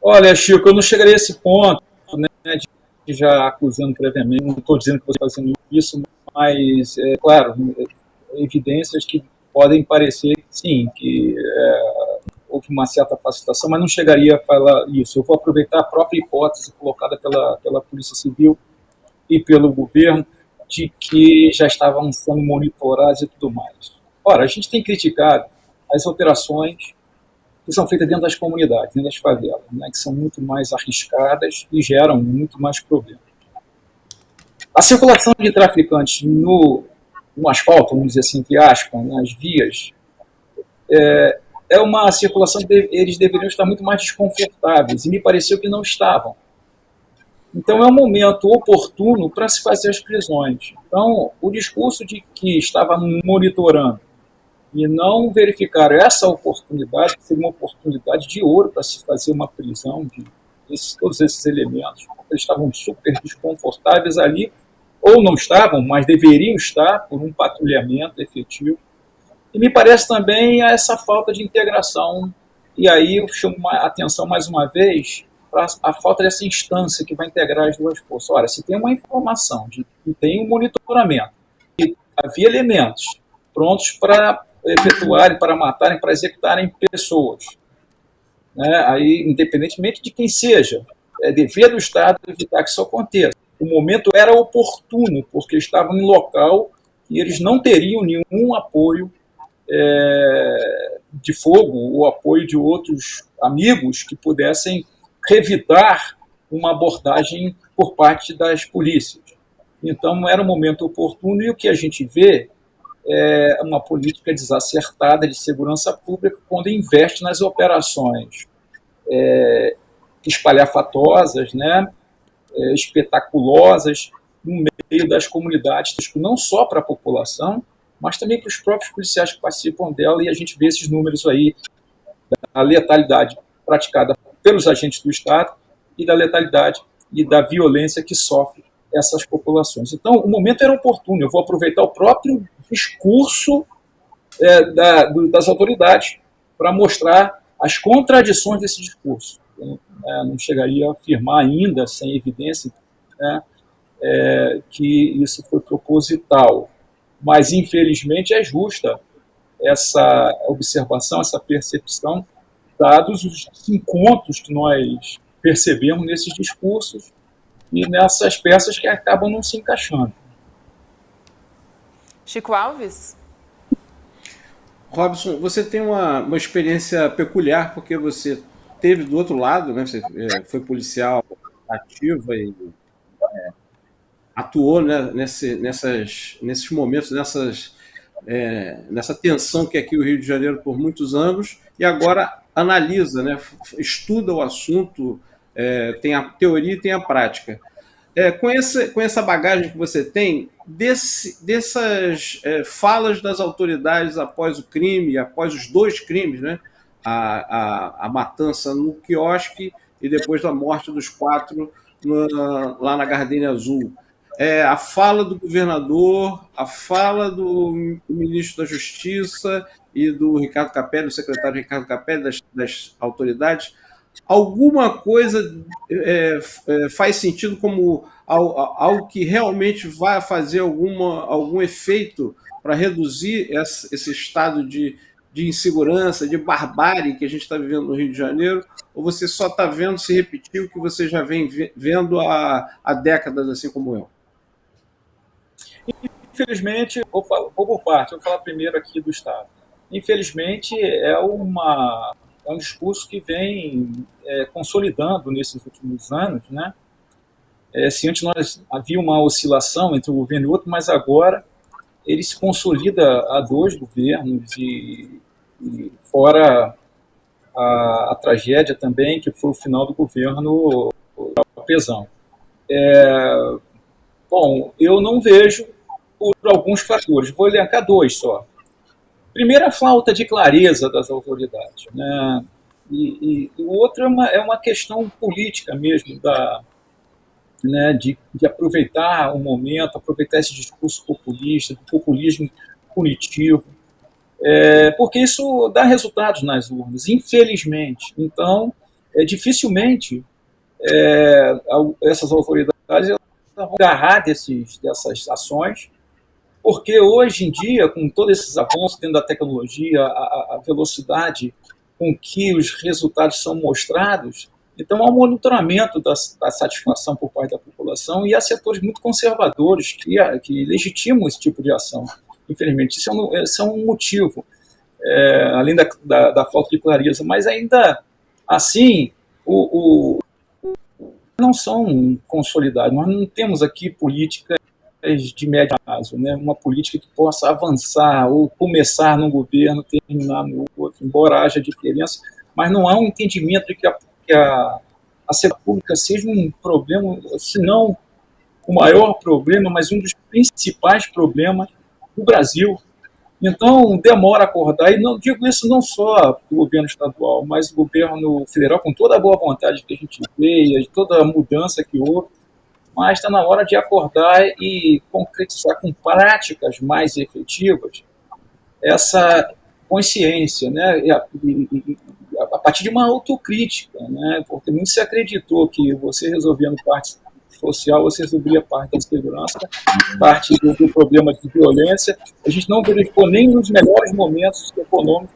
Olha, Chico, eu não chegaria a esse ponto, né, de já acusando previamente, não estou dizendo que você está fazendo isso, mas, claro, evidências que podem parecer, sim, que houve uma certa facilitação, mas não chegaria a falar isso. Eu vou aproveitar a própria hipótese colocada pela Polícia Civil e pelo governo de que já estavam sendo monitorados e tudo mais. Ora, a gente tem criticado as operações que são feitas dentro das comunidades, dentro das favelas, né, que são muito mais arriscadas e geram muito mais problemas. A circulação de traficantes no asfalto, vamos dizer assim, entre aspas, nas vias, é uma circulação que eles deveriam estar muito mais desconfortáveis, e me pareceu que não estavam. Então é um momento oportuno para se fazer as prisões. Então, o discurso de que estava monitorando e não verificaram essa oportunidade, que seria uma oportunidade de ouro para se fazer uma prisão de todos esses elementos, porque eles estavam super desconfortáveis ali, ou não estavam, mas deveriam estar por um patrulhamento efetivo. E me parece também essa falta de integração, e aí eu chamo a atenção mais uma vez para a falta dessa instância que vai integrar as duas forças. Ora, se tem uma informação de que tem um monitoramento, que havia elementos prontos para efetuarem, para matarem, para executarem pessoas, né? Aí, independentemente de quem seja, é dever do Estado evitar que isso aconteça. O momento era oportuno, porque estavam em local e eles não teriam nenhum apoio de fogo ou apoio de outros amigos que pudessem revidar uma abordagem por parte das polícias. Então, era um momento oportuno, e o que a gente vê é uma política desacertada de segurança pública quando investe nas operações espalhafatosas, né, espetaculosas, no meio das comunidades, não só para a população, mas também para os próprios policiais que participam dela, e a gente vê esses números aí da letalidade praticada pelos agentes do Estado e da letalidade e da violência que sofrem essas populações. Então, o momento era oportuno. Eu vou aproveitar o próprio discurso das autoridades para mostrar as contradições desse discurso. Eu não chegaria a afirmar ainda, sem evidência, né, que isso foi proposital. Mas, infelizmente, é justa essa observação, essa percepção, dados os encontros que nós percebemos nesses discursos e nessas peças que acabam não se encaixando. Chico Alves? Robson, você tem uma experiência peculiar, porque você teve do outro lado, né? Você foi policial ativa e atuou, né, nesses momentos, nessa tensão que é aqui o Rio de Janeiro por muitos anos, e agora analisa, né, estuda o assunto, tem a teoria e tem a prática. Com essa bagagem que você tem, dessas falas das autoridades após o crime, após os 2 crimes, né, a matança no quiosque e depois da morte dos 4 lá na Gardenia Azul, a fala do governador, a fala do ministro da Justiça e do Ricardo Capelli, do secretário Ricardo Capelli, das autoridades, alguma coisa faz sentido como algo que realmente vai fazer algum efeito para reduzir esse estado de insegurança, de barbárie que a gente está vivendo no Rio de Janeiro, ou você só está vendo se repetir o que você já vem vendo há décadas, assim como eu? Infelizmente, vou por parte, vou falar primeiro aqui do Estado. Infelizmente, é um discurso que vem consolidando nesses últimos anos, né? Se antes havia uma oscilação entre um governo e outro, mas agora ele se consolida a 2 governos e fora a tragédia também, que foi o final do governo Pezão. Bom, eu não vejo por alguns fatores, vou elencar 2 só. Primeiro, a falta de clareza das autoridades, né? E o outro é uma questão política mesmo, né, de aproveitar o momento, aproveitar esse discurso populista, do populismo punitivo, porque isso dá resultados nas urnas, infelizmente. Então, dificilmente essas autoridades vão agarrar dessas ações, porque hoje em dia, com todos esses avanços dentro da tecnologia, a velocidade com que os resultados são mostrados, então há um monitoramento da satisfação por parte da população, e há setores muito conservadores que legitimam esse tipo de ação. Infelizmente, isso é um motivo, além da falta de clareza, mas ainda assim, não são consolidados. Nós não temos aqui políticas de médio prazo, né? Uma política que possa avançar ou começar num governo, terminar no outro, embora haja diferença, mas não há um entendimento de que a segurança pública seja um problema, se não o maior problema, mas um dos principais problemas do Brasil. Então, demora a acordar, e não digo isso não só do governo estadual, mas do governo federal, com toda a boa vontade que a gente vê, de toda a mudança que houve, mas está na hora de acordar e concretizar com práticas mais efetivas essa consciência, né? A partir de uma autocrítica, né? Porque muito se acreditou que você resolvendo parte social, você resolveria parte da segurança, parte do problema de violência. A gente não verificou nem nos melhores momentos econômicos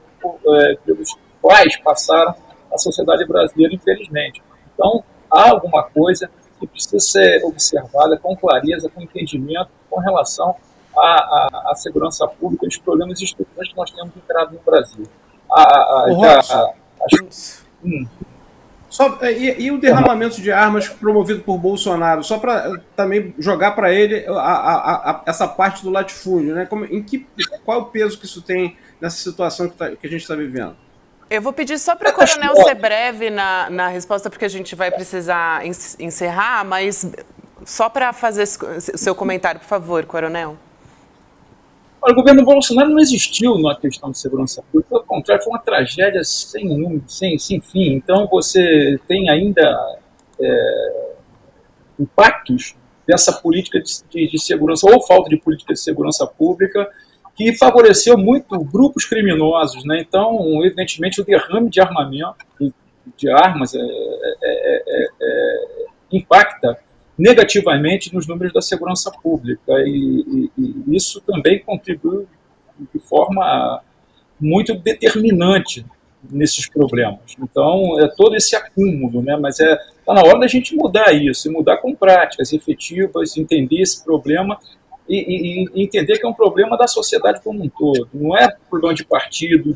pelos quais passaram a sociedade brasileira, infelizmente. Então, há alguma coisa que precisa ser observada com clareza, com entendimento, com relação à segurança pública e os problemas estruturais que nós temos encarado no Brasil. E o derramamento de armas promovido por Bolsonaro, só para também jogar para ele essa parte do latifúndio, né? Qual é o peso que isso tem nessa situação que a gente está vivendo? Eu vou pedir só para o Coronel ser breve na resposta, porque a gente vai precisar encerrar, mas só para fazer o seu comentário, por favor, Coronel. Olha, o governo Bolsonaro não existiu na questão de segurança pública, pelo contrário, foi uma tragédia sem fim. Então, você tem ainda impactos dessa política de segurança, ou falta de política de segurança pública, que favoreceu muito grupos criminosos, né? Então, evidentemente, o derrame de armamento, de armas, impacta negativamente nos números da segurança pública, e isso também contribui de forma muito determinante nesses problemas. Então, é todo esse acúmulo, né? Mas está na hora da gente mudar isso, e mudar com práticas efetivas, entender esse problema e entender que é um problema da sociedade como um todo. Não é problema de partido,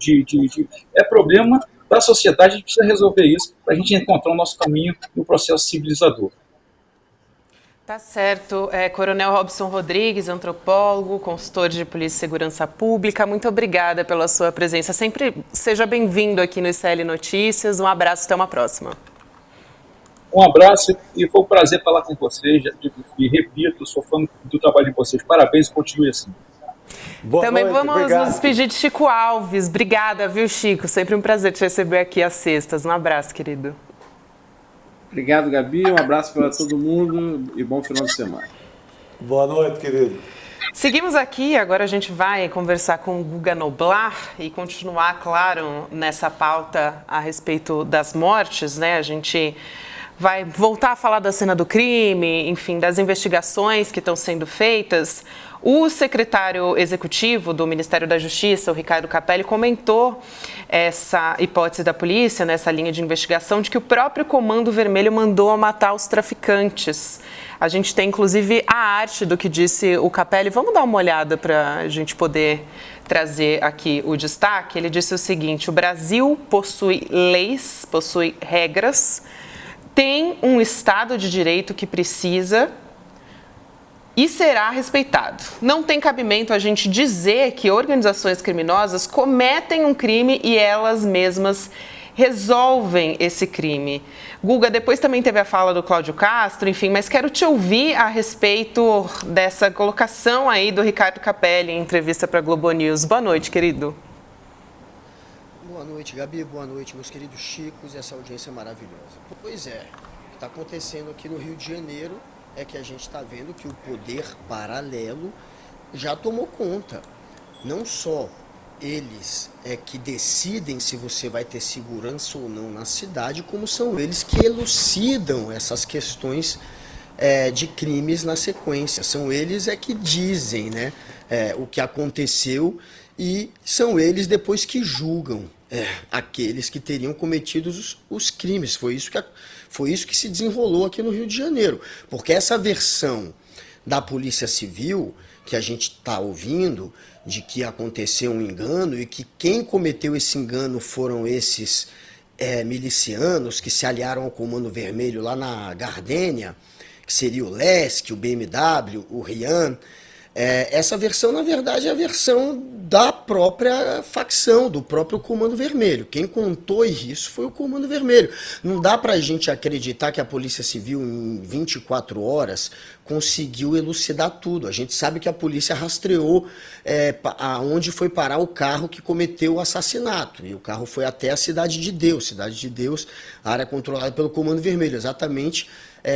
é problema da sociedade. A gente precisa resolver isso para a gente encontrar o nosso caminho no processo civilizador. Tá certo. Coronel Robson Rodrigues, antropólogo, consultor de Polícia e Segurança Pública, muito obrigada pela sua presença. Sempre seja bem-vindo aqui no ICL Notícias. Um abraço, até uma próxima. Um abraço e foi um prazer falar com vocês. E repito, sou fã do trabalho de vocês. Parabéns e continue assim. Também vamos nos despedir de Chico Alves. Obrigada, viu, Chico? Sempre um prazer te receber aqui às sextas. Um abraço, querido. Obrigado, Gabi. Um abraço para todo mundo e bom final de semana. Boa noite, querido. Seguimos aqui, agora a gente vai conversar com o Guga Noblar e continuar, claro, nessa pauta a respeito das mortes, né? A gente vai voltar a falar da cena do crime, enfim, das investigações que estão sendo feitas. O secretário executivo do Ministério da Justiça, o Ricardo Capelli, comentou essa hipótese da polícia, nessa linha de investigação, de que o próprio Comando Vermelho mandou matar os traficantes. A gente tem, inclusive, a arte do que disse o Capelli. Vamos dar uma olhada para a gente poder trazer aqui o destaque. Ele disse o seguinte: o Brasil possui leis, possui regras, tem um Estado de Direito que precisa e será respeitado. Não tem cabimento a gente dizer que organizações criminosas cometem um crime e elas mesmas resolvem esse crime. Guga, depois também teve a fala do Cláudio Castro, enfim, mas quero te ouvir a respeito dessa colocação aí do Ricardo Capelli em entrevista para a Globo News. Boa noite, querido. Boa noite, Gabi. Boa noite, meus queridos Chicos e essa audiência maravilhosa. Pois é, o que está acontecendo aqui no Rio de Janeiro é que a gente está vendo que o poder paralelo já tomou conta. Não só eles que decidem se você vai ter segurança ou não na cidade, como são eles que elucidam essas questões de crimes na sequência. São eles que dizem, né, o que aconteceu e são eles depois que julgam aqueles que teriam cometido os crimes. Foi isso que se desenrolou aqui no Rio de Janeiro. Porque essa versão da Polícia Civil que a gente está ouvindo, de que aconteceu um engano e que quem cometeu esse engano foram esses milicianos que se aliaram ao Comando Vermelho lá na Gardênia, que seria o Lesk, o BMW, o Rian. Essa versão, na verdade, é a versão da própria facção, do próprio Comando Vermelho. Quem contou isso foi o Comando Vermelho. Não dá pra gente acreditar que a Polícia Civil, em 24 horas, conseguiu elucidar tudo. A gente sabe que a polícia rastreou aonde foi parar o carro que cometeu o assassinato. E o carro foi até a Cidade de Deus, área controlada pelo Comando Vermelho, exatamente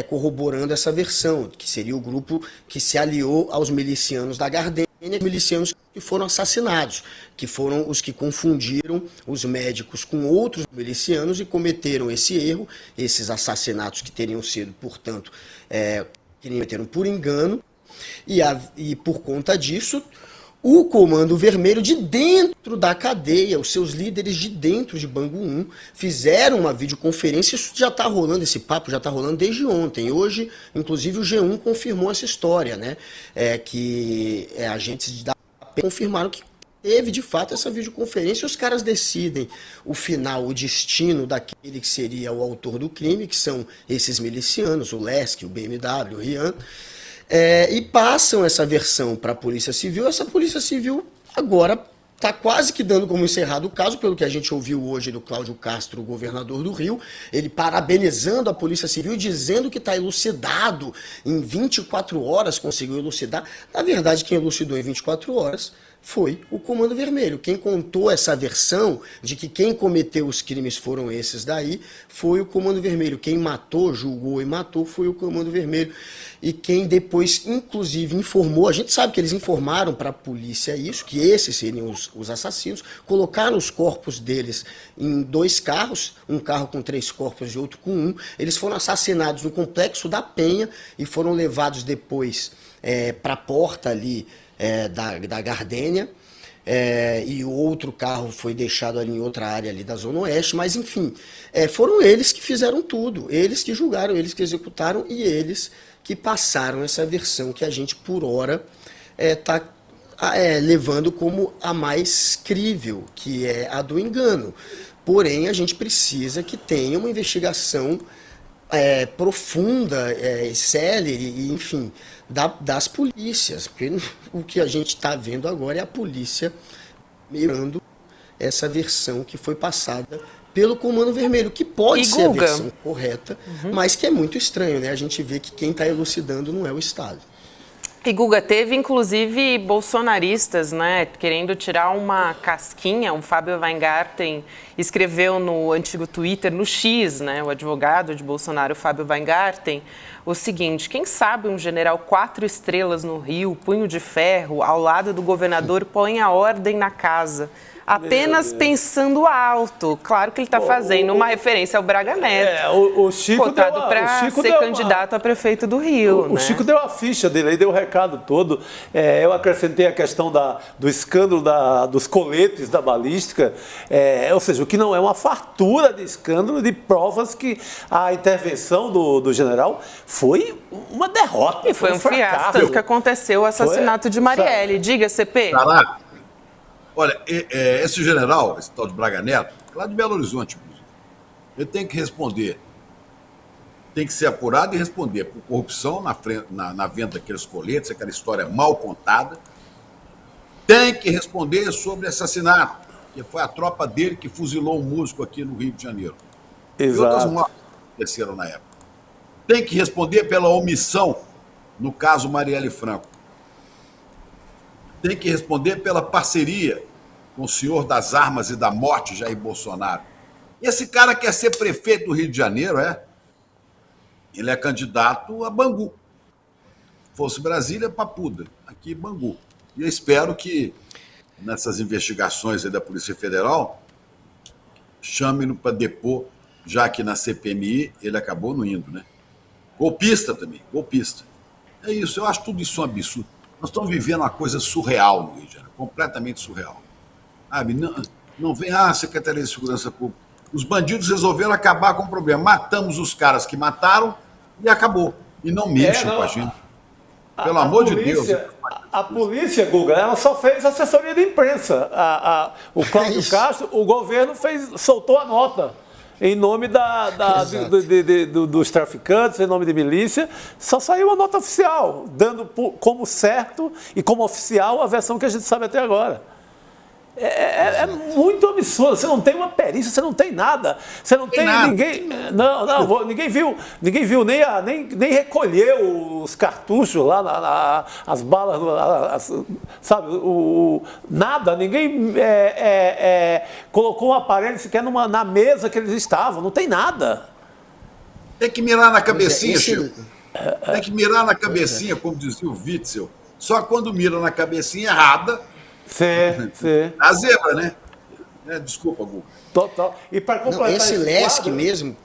corroborando essa versão, que seria o grupo que se aliou aos milicianos da Gardênia, milicianos que foram assassinados, que foram os que confundiram os médicos com outros milicianos e cometeram esse erro, esses assassinatos que teriam sido, portanto, cometeram por engano, e por conta disso, o Comando Vermelho, de dentro da cadeia, os seus líderes de dentro de Bangu 1, fizeram uma videoconferência. Isso já está rolando, esse papo já está rolando desde ontem. Hoje, inclusive, o G1 confirmou essa história, né? Que agentes da AP confirmaram que teve, de fato, essa videoconferência. Os caras decidem o final, o destino daquele que seria o autor do crime, que são esses milicianos, o Lesk, o BMW, o Rian. E passam essa versão para a Polícia Civil. Essa Polícia Civil agora está quase que dando como encerrado o caso, pelo que a gente ouviu hoje do Cláudio Castro, o governador do Rio, ele parabenizando a Polícia Civil, dizendo que está elucidado, em 24 horas conseguiu elucidar. Na verdade, quem elucidou em 24 horas foi o Comando Vermelho. Quem contou essa versão de que quem cometeu os crimes foram esses daí, foi o Comando Vermelho. Quem matou, julgou e matou, foi o Comando Vermelho. E quem depois, inclusive, informou, a gente sabe que eles informaram para a polícia isso, que esses seriam os assassinos, colocaram os corpos deles em 2 carros, um carro com 3 corpos e outro com 1. Eles foram assassinados no Complexo da Penha e foram levados depois para a porta ali da Gardênia, e o outro carro foi deixado ali em outra área ali da Zona Oeste, mas enfim, foram eles que fizeram tudo, eles que julgaram, eles que executaram e eles que passaram essa versão que a gente por hora está levando como a mais crível, que é a do engano. Porém, a gente precisa que tenha uma investigação profunda, célere, e, enfim, das polícias. Porque o que a gente está vendo agora é a polícia mirando essa versão que foi passada pelo Comando Vermelho, que pode ser a versão correta, mas que é muito estranho, né? A gente vê que quem está elucidando não é o Estado. E, Guga, teve inclusive bolsonaristas, né, querendo tirar uma casquinha. O Fábio Weingarten escreveu no antigo Twitter, no X, né, o advogado de Bolsonaro, Fábio Weingarten, o seguinte: quem sabe um general 4 estrelas no Rio, punho de ferro, ao lado do governador, põe a ordem na casa. Apenas pensando alto. Claro que ele está fazendo uma referência ao Braga Neto, o Chico cotado para ser candidato a prefeito do Rio. O Chico deu a ficha dele, aí deu o recado todo. Eu acrescentei a questão do escândalo dos coletes da balística, ou seja, o que não é uma fartura de escândalo, de provas que a intervenção do general foi uma derrota. E foi um fiasco, tanto que aconteceu o assassinato de Marielle. Diga, CP. Caraca. Olha, esse general, esse tal de Braga Neto, lá de Belo Horizonte, ele tem que responder, tem que ser apurado e responder por corrupção na venda daqueles coletes, aquela história mal contada. Tem que responder sobre assassinato, que foi a tropa dele que fuzilou um músico aqui no Rio de Janeiro. Exato. E outras mortes aconteceram na época. Tem que responder pela omissão no caso Marielle Franco. Tem que responder pela parceria com o senhor das armas e da morte, Jair Bolsonaro. E esse cara quer ser prefeito do Rio de Janeiro, ele é candidato a Bangu. Se fosse Brasília, Papuda. Aqui, Bangu. E eu espero que, nessas investigações aí da Polícia Federal, chame-no para depor, já que na CPMI ele acabou não indo, né? Golpista também, golpista. É isso, eu acho tudo isso um absurdo. Nós estamos vivendo uma coisa surreal no Rio de Janeiro, completamente surreal. Sabe? Não vem, Secretaria de Segurança Pública. Os bandidos resolveram acabar com o problema. Matamos os caras que mataram e acabou. E não mexam com a gente. Pelo amor de Deus. A polícia, Guga, ela só fez assessoria de imprensa. O Cláudio Castro, o governo soltou a nota em nome dos traficantes, em nome de milícia. Só saiu a nota oficial, dando como certo e como oficial a versão que a gente sabe até agora. É muito absurdo. Você não tem uma perícia, você não tem nada. Você não tem ninguém. Ninguém viu nem recolher os cartuchos lá, as balas, sabe? Nada. Ninguém colocou um aparelho sequer na mesa que eles estavam. Não tem nada. Tem que mirar na cabecinha, Chico. Tem que mirar na cabecinha, como dizia o Witzel. Só quando mira na cabecinha errada. Sim. A zebra, né? Desculpa, Guga. Total. E para completar esse Lesk quadro... mesmo.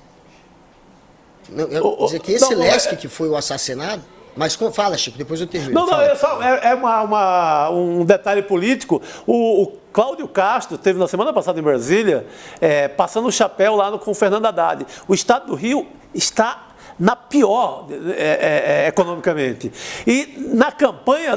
Dizer que esse Lesk que foi o assassinado. Mas fala, Chico, depois eu termino. Um detalhe político. O Cláudio Castro esteve na semana passada em Brasília, passando o chapéu lá com o Fernando Haddad. O estado do Rio está na pior economicamente. E na campanha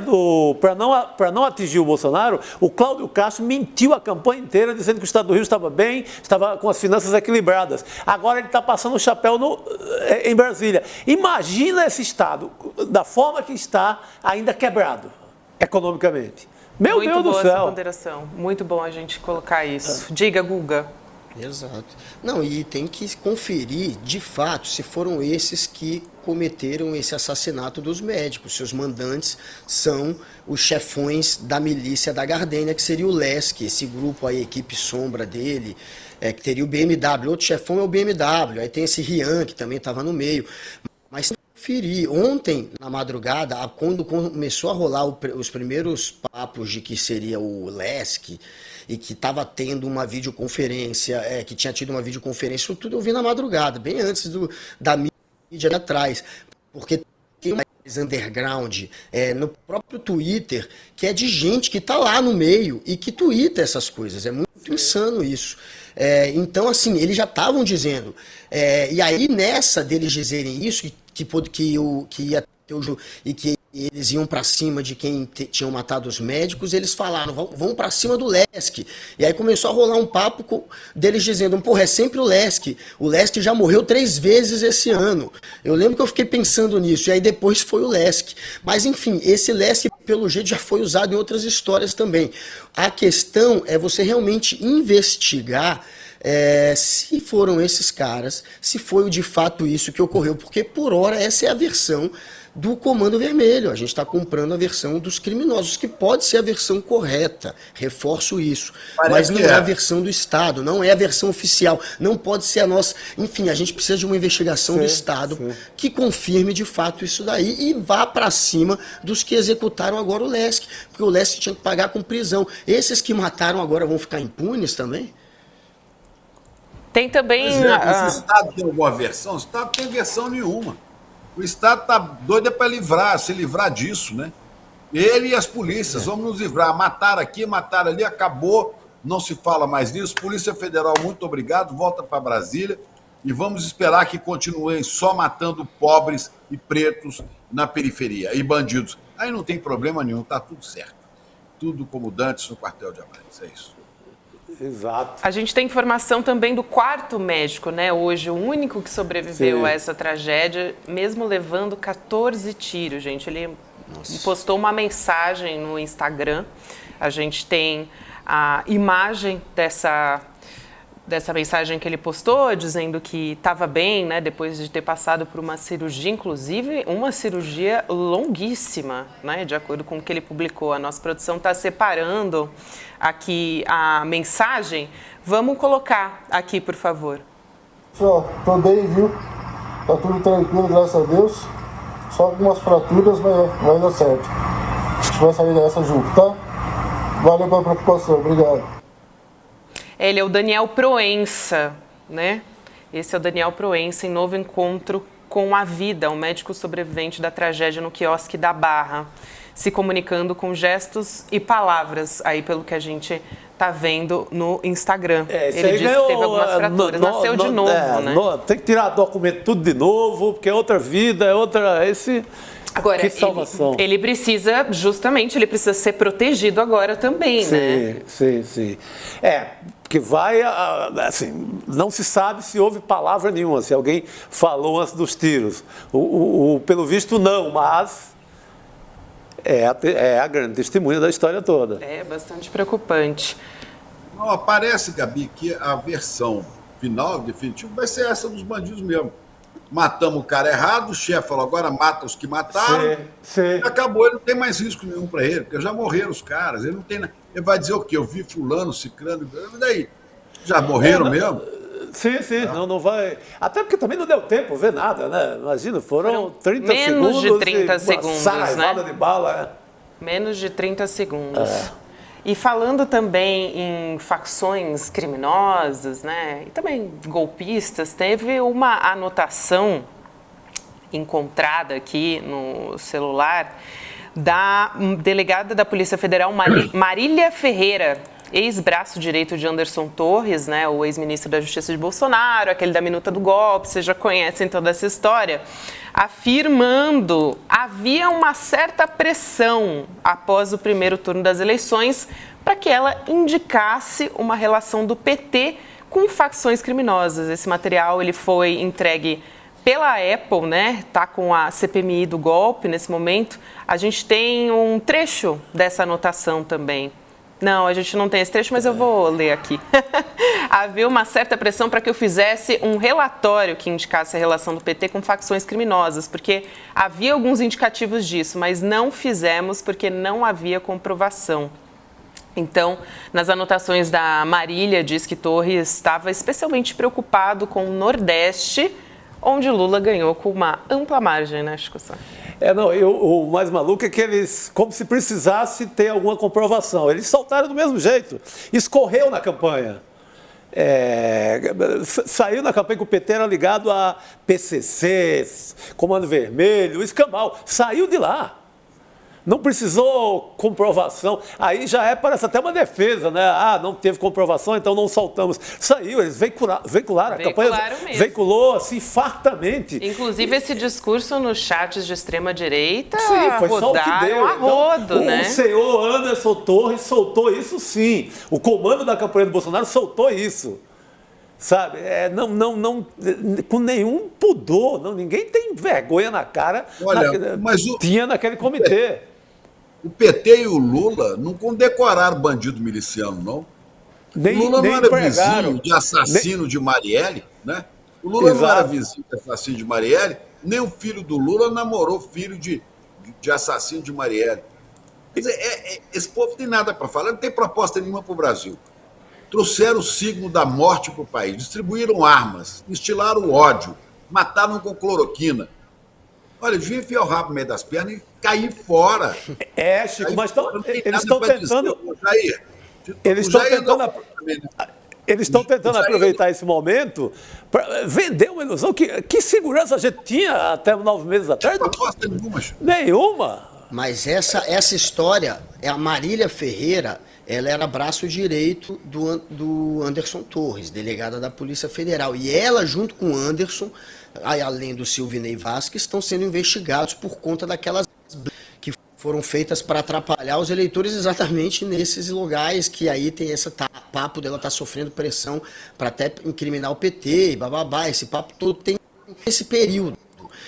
para não atingir o Bolsonaro, o Cláudio Castro mentiu a campanha inteira dizendo que o estado do Rio estava bem, estava com as finanças equilibradas. Agora ele está passando o chapéu em Brasília. Imagina esse estado, da forma que está, ainda quebrado economicamente. Meu Deus do céu. Muito boa essa ponderação. Muito bom a gente colocar isso. Diga, Guga. Exato. Não, e tem que conferir, de fato, se foram esses que cometeram esse assassinato dos médicos. Seus mandantes são os chefões da milícia da Gardênia, que seria o Lesk, esse grupo aí, a equipe sombra dele, que teria o BMW. Outro chefão é o BMW, aí tem esse Rian, que também estava no meio. Mas tem que conferir. Ontem, na madrugada, quando começou a rolar os primeiros papos de que seria o Lesk, e que estava tendo uma videoconferência, que tinha tido uma videoconferência, isso tudo eu vi na madrugada, bem antes da mídia atrás, porque tem mais underground no próprio Twitter, que é de gente que está lá no meio e que tuita essas coisas, é muito insano isso. Então, assim, eles já estavam dizendo, e aí nessa deles dizerem isso, que ia ter o jogo, e que eles iam para cima de quem tinham matado os médicos, eles falaram, vão para cima do Lesk. E aí começou a rolar um papo deles dizendo, porra, é sempre o Lesk já morreu 3 vezes esse ano. Eu lembro que eu fiquei pensando nisso, e aí depois foi o Lesk. Mas enfim, esse Lesk, pelo jeito, já foi usado em outras histórias também. A questão é você realmente investigar se foram esses caras, se foi de fato isso que ocorreu, porque por hora essa é a versão do Comando Vermelho. A gente está comprando a versão dos criminosos, que pode ser a versão correta, reforço isso, mas não é a versão do Estado, não é a versão oficial, não pode ser a nossa. Enfim, a gente precisa de uma investigação do Estado que confirme de fato isso daí e vá para cima dos que executaram agora o Lesk, porque o Lesk tinha que pagar com prisão. Esses que mataram agora vão ficar impunes também? Tem também... Se o Estado tem alguma versão, o Estado não tem versão nenhuma. O Estado está doido para se livrar disso, né? Ele e as polícias, vamos nos livrar. Mataram aqui, mataram ali, acabou, não se fala mais nisso. Polícia Federal, muito obrigado, volta para Brasília e vamos esperar que continuem só matando pobres e pretos na periferia e bandidos. Aí não tem problema nenhum, tá tudo certo. Tudo como dantes no quartel de Amares, é isso. Exato. A gente tem informação também do 4º médico, né? Hoje, o único que sobreviveu a essa tragédia, mesmo levando 14 tiros, gente. Ele postou uma mensagem no Instagram. A gente tem a imagem dessa mensagem que ele postou, dizendo que estava bem, né? Depois de ter passado por uma cirurgia, inclusive uma cirurgia longuíssima, né? De acordo com o que ele publicou. A nossa produção está separando aqui a mensagem. Vamos colocar aqui, por favor. Pessoal, tô bem, viu? Tá tudo tranquilo, graças a Deus. Só algumas fraturas, mas vai dar certo. A gente vai sair dessa junto, tá? Valeu pela preocupação, obrigado. Ele é o Daniel Proença, né? Esse é o Daniel Proença em novo encontro com a vida, um médico sobrevivente da tragédia no quiosque da Barra, se comunicando com gestos e palavras, aí pelo que a gente tá vendo no Instagram. Ele disse que teve algumas fraturas, nasceu de novo, né? Tem que tirar documento tudo de novo, porque é outra vida, é outra... Agora, que salvação. Ele precisa, justamente, ele precisa ser protegido agora também, né? Sim. Porque assim, não se sabe se houve palavra nenhuma, se alguém falou antes dos tiros. Pelo visto, não, mas é a grande testemunha da história toda. É bastante preocupante. Não, parece, Gabi, que a versão final, definitiva, vai ser essa dos bandidos mesmo. Matamos o cara errado, o chefe falou, agora mata os que mataram. Sim. E acabou, ele não tem mais risco nenhum para ele, porque já morreram os caras. Ele não tem. Ele vai dizer o quê? Eu vi fulano, ciclano, e daí? Já morreram mesmo? Sim, não vai. Até porque também não deu tempo ver nada, né? Imagina, foram 30 menos segundos. Menos de 30 segundos, né? De bala. Menos de 30 segundos. E falando também em facções criminosas, né, e também golpistas, teve uma anotação encontrada aqui no celular da delegada da Polícia Federal, Marília Ferreira, ex-braço direito de Anderson Torres, né, o ex-ministro da Justiça de Bolsonaro, aquele da minuta do golpe, vocês já conhecem toda essa história, afirmando havia uma certa pressão após o primeiro turno das eleições para que ela indicasse uma relação do PT com facções criminosas. Esse material ele foi entregue pela Apple, né? Tá com a CPMI do golpe nesse momento. A gente tem um trecho dessa anotação também. Não, a gente não tem esse trecho, mas eu vou ler aqui. Havia uma certa pressão para que eu fizesse um relatório que indicasse a relação do PT com facções criminosas, porque havia alguns indicativos disso, mas não fizemos porque não havia comprovação. Então, nas anotações da Marília, diz que Torres estava especialmente preocupado com o Nordeste, onde Lula ganhou com uma ampla margem, né, Chico Sá? O mais maluco é que eles, como se precisasse ter alguma comprovação, eles soltaram do mesmo jeito, escorreu na campanha. Saiu na campanha que o PT era ligado a PCC, Comando Vermelho, Escambau, saiu de lá. Não precisou comprovação. Aí já parece até uma defesa, né? Ah, não teve comprovação, então não soltamos. Saiu, eles veicularam a campanha. Mesmo. Veiculou, assim, fartamente. Inclusive, esse discurso nos chats de extrema-direita foi só o que deu. A rodo, então, né? O senhor Anderson Torres soltou isso, sim. O comando da campanha do Bolsonaro soltou isso. Sabe, com nenhum pudor, ninguém tem vergonha na cara. Olha, tinha naquele comitê. O PT e o Lula não condecoraram bandido miliciano, não. O Lula não era vizinho de assassino de Marielle, né? O Lula não era vizinho de assassino de Marielle, nem o filho do Lula namorou filho de assassino de Marielle. Quer dizer, esse povo não tem nada para falar, não tem proposta nenhuma para o Brasil. Trouxeram o signo da morte para o país, distribuíram armas, instilaram o ódio, mataram com cloroquina. Olha, devia enfiar o rabo no meio das pernas e cair fora. Chico, mas eles estão tentando... Eles estão tentando aproveitar esse momento para vender uma ilusão. Que segurança a gente tinha até 9 meses atrás? Não proposta nenhuma. Mas essa história, a Marília Ferreira... ela era braço direito do Anderson Torres, delegada da Polícia Federal. E ela, junto com o Anderson, além do Silvinei Vasquez, estão sendo investigados por conta daquelas que foram feitas para atrapalhar os eleitores exatamente nesses lugares, que aí tem esse papo dela estar sofrendo pressão para até incriminar o PT e bababá. Esse papo todo tem esse período.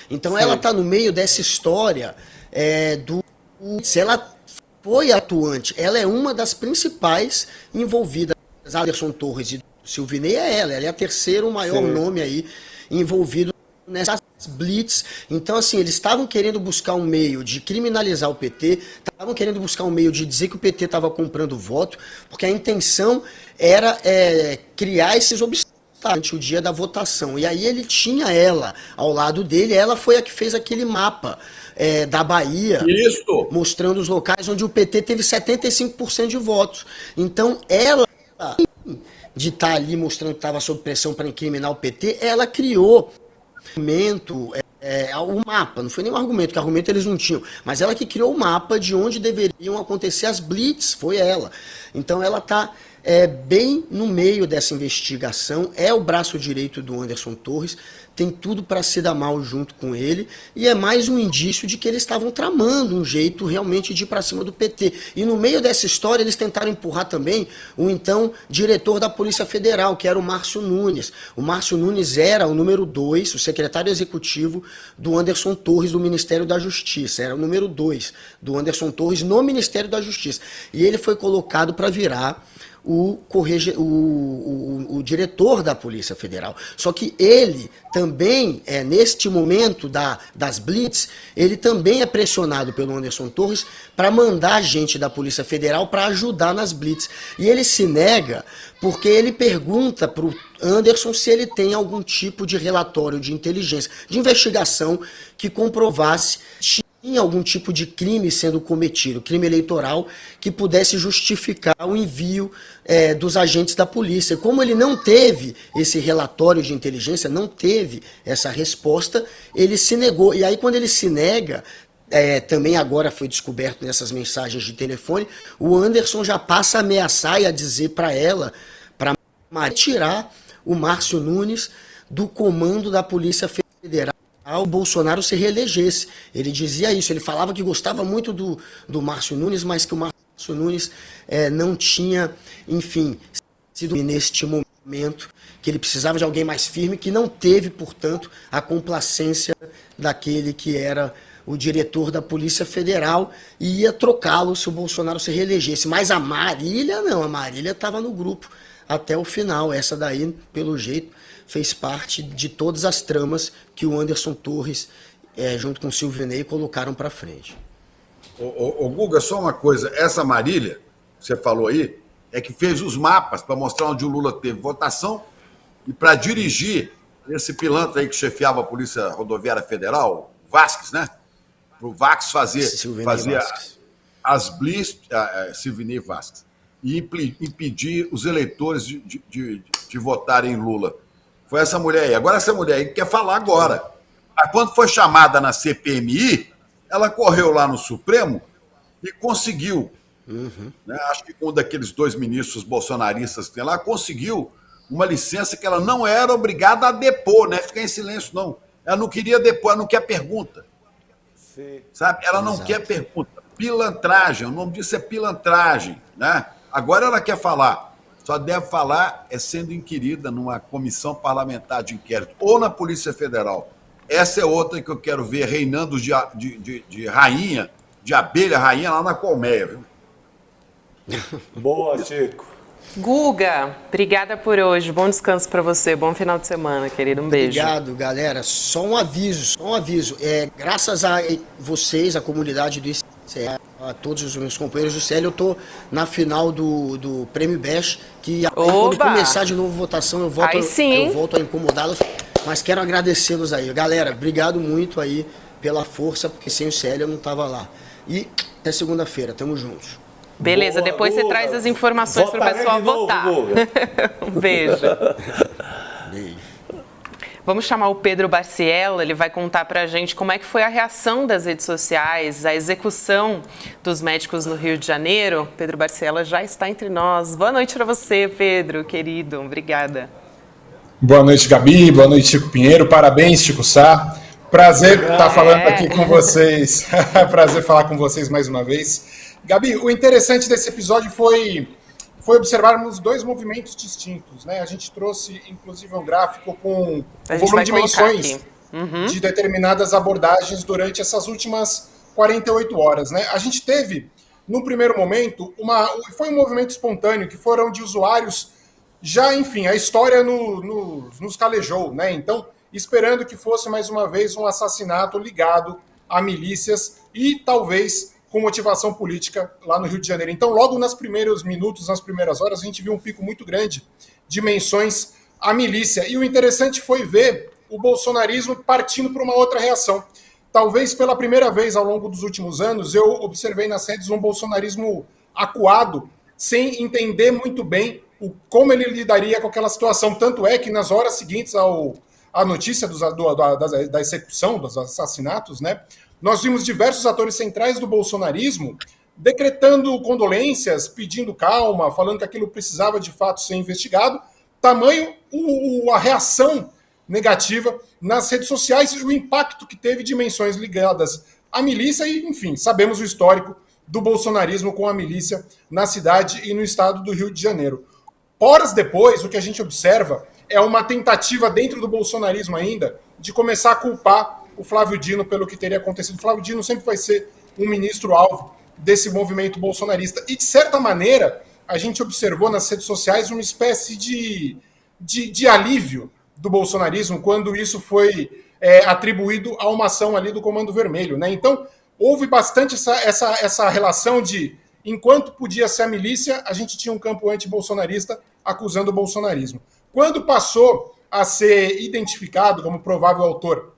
Então ela está no meio dessa história se ela foi atuante, ela é uma das principais envolvidas. Anderson Torres e Silvinei ela é a terceiro maior nome aí envolvido nessas blitz. Então, assim, eles estavam querendo buscar um meio de criminalizar o PT, estavam querendo buscar um meio de dizer que o PT estava comprando voto, porque a intenção era criar esses obstáculos durante o dia da votação. E aí ele tinha ela ao lado dele, ela foi a que fez aquele mapa da Bahia, mostrando os locais onde o PT teve 75% de votos. Então ela, de estar ali mostrando que estava sob pressão para incriminar o PT, ela criou o mapa, não foi nem um argumento, que argumento eles não tinham, mas ela que criou o mapa de onde deveriam acontecer as blitz, foi ela. Então ela está bem no meio dessa investigação, é o braço direito do Anderson Torres, tem tudo para se dar mal junto com ele, e é mais um indício de que eles estavam tramando um jeito realmente de ir para cima do PT. E no meio dessa história eles tentaram empurrar também o então diretor da Polícia Federal, que era o Márcio Nunes. O Márcio Nunes era o número 2, o secretário executivo do Anderson Torres do Ministério da Justiça, era o número 2 do Anderson Torres no Ministério da Justiça. E ele foi colocado para virar o diretor da Polícia Federal. Só que ele também, neste momento das blitz, ele também é pressionado pelo Anderson Torres para mandar gente da Polícia Federal para ajudar nas blitz. E ele se nega porque ele pergunta para o Anderson se ele tem algum tipo de relatório de inteligência, de investigação que comprovasse tinha algum tipo de crime sendo cometido, crime eleitoral, que pudesse justificar o envio dos agentes da polícia. Como ele não teve esse relatório de inteligência, não teve essa resposta, ele se negou. E aí, quando ele se nega, também agora foi descoberto nessas mensagens de telefone, o Anderson já passa a ameaçar e a dizer para ela, para tirar o Márcio Nunes do comando da Polícia Federal, o Bolsonaro se reelegesse. Ele dizia isso, ele falava que gostava muito do Márcio Nunes, mas que o Márcio Nunes não tinha, enfim, sido neste momento, que ele precisava de alguém mais firme, que não teve, portanto, a complacência daquele que era o diretor da Polícia Federal e ia trocá-lo se o Bolsonaro se reelegesse. Mas a Marília não, a Marília estava no grupo até o final. Essa daí, pelo jeito, fez parte de todas as tramas que o Anderson Torres, junto com o Silvinei, colocaram para frente. Ô Guga, só uma coisa, essa Marília, que você falou aí, é que fez os mapas para mostrar onde o Lula teve votação e para dirigir esse pilantra aí que chefiava a Polícia Rodoviária Federal, Vasquez, né? Para o Vasquez fazer as blitz, Silvinei Vasquez, e impedir os eleitores de votarem em Lula. Foi essa mulher aí. Agora essa mulher aí quer falar agora. Quando foi chamada na CPMI, ela correu lá no Supremo e conseguiu. Né? Acho que um daqueles 2 ministros bolsonaristas que tem lá conseguiu uma licença que ela não era obrigada a depor, né? Ficar em silêncio, não. Ela não queria depor, ela não quer pergunta. Sim. Sabe? Ela não quer pergunta. Pilantragem, o nome disso é pilantragem. Né? Agora ela quer falar. Só deve falar sendo inquirida numa comissão parlamentar de inquérito ou na Polícia Federal. Essa é outra que eu quero ver reinando de rainha, de abelha rainha lá na colmeia, viu? Boa, Chico. Guga, obrigada por hoje. Bom descanso para você. Bom final de semana, querido. Um beijo. Obrigado, galera. Só um aviso. Graças a vocês, a comunidade do ICE, a todos os meus companheiros do CL, eu tô na final do Prêmio Best, que quando começar de novo a votação, eu volto a incomodá-los. Mas quero agradecê-los aí. Galera, obrigado muito aí pela força, porque sem o CL eu não tava lá. E até segunda-feira. Tamo juntos. Beleza, depois você traz as informações para o pessoal votar. Um beijo. Beijo. Vamos chamar o Pedro Barciela, ele vai contar para a gente como é que foi a reação das redes sociais, a execução dos médicos no Rio de Janeiro. Pedro Barciela já está entre nós. Boa noite para você, Pedro, querido. Obrigada. Boa noite, Gabi. Boa noite, Chico Pinheiro. Parabéns, Chico Sá. Prazer estar falando aqui com vocês. Prazer falar com vocês mais uma vez. Gabi, o interessante desse episódio foi observarmos 2 movimentos distintos, né? A gente trouxe, inclusive, um gráfico com o volume de menções de determinadas abordagens durante essas últimas 48 horas, né? A gente teve, no primeiro momento, foi um movimento espontâneo, que foram de usuários já, enfim, a história nos calejou, né? Então, esperando que fosse, mais uma vez, um assassinato ligado a milícias e, talvez, com motivação política lá no Rio de Janeiro. Então, logo nos primeiros minutos, nas primeiras horas, a gente viu um pico muito grande de menções à milícia. E o interessante foi ver o bolsonarismo partindo para uma outra reação. Talvez pela primeira vez ao longo dos últimos anos, eu observei nas redes um bolsonarismo acuado, sem entender muito bem como ele lidaria com aquela situação. Tanto é que nas horas seguintes à notícia da execução, dos assassinatos, né, nós vimos diversos atores centrais do bolsonarismo decretando condolências, pedindo calma, falando que aquilo precisava de fato ser investigado. Tamanho a reação negativa nas redes sociais e o impacto que teve de menções ligadas à milícia e, enfim, sabemos o histórico do bolsonarismo com a milícia na cidade e no estado do Rio de Janeiro. Horas depois, o que a gente observa é uma tentativa dentro do bolsonarismo ainda de começar a culpar o Flávio Dino pelo que teria acontecido. O Flávio Dino sempre vai ser um ministro-alvo desse movimento bolsonarista. E, de certa maneira, a gente observou nas redes sociais uma espécie de alívio do bolsonarismo quando isso foi atribuído a uma ação ali do Comando Vermelho, né? Então, houve bastante essa relação de, enquanto podia ser a milícia, a gente tinha um campo anti-bolsonarista acusando o bolsonarismo. Quando passou a ser identificado como provável autor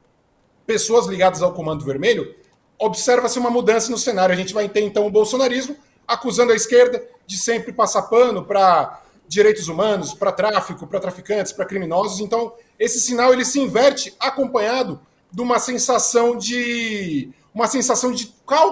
pessoas ligadas ao Comando Vermelho, observa-se uma mudança no cenário. A gente vai ter, então, o bolsonarismo acusando a esquerda de sempre passar pano para direitos humanos, para tráfico, para traficantes, para criminosos. Então, esse sinal ele se inverte acompanhado de uma sensação de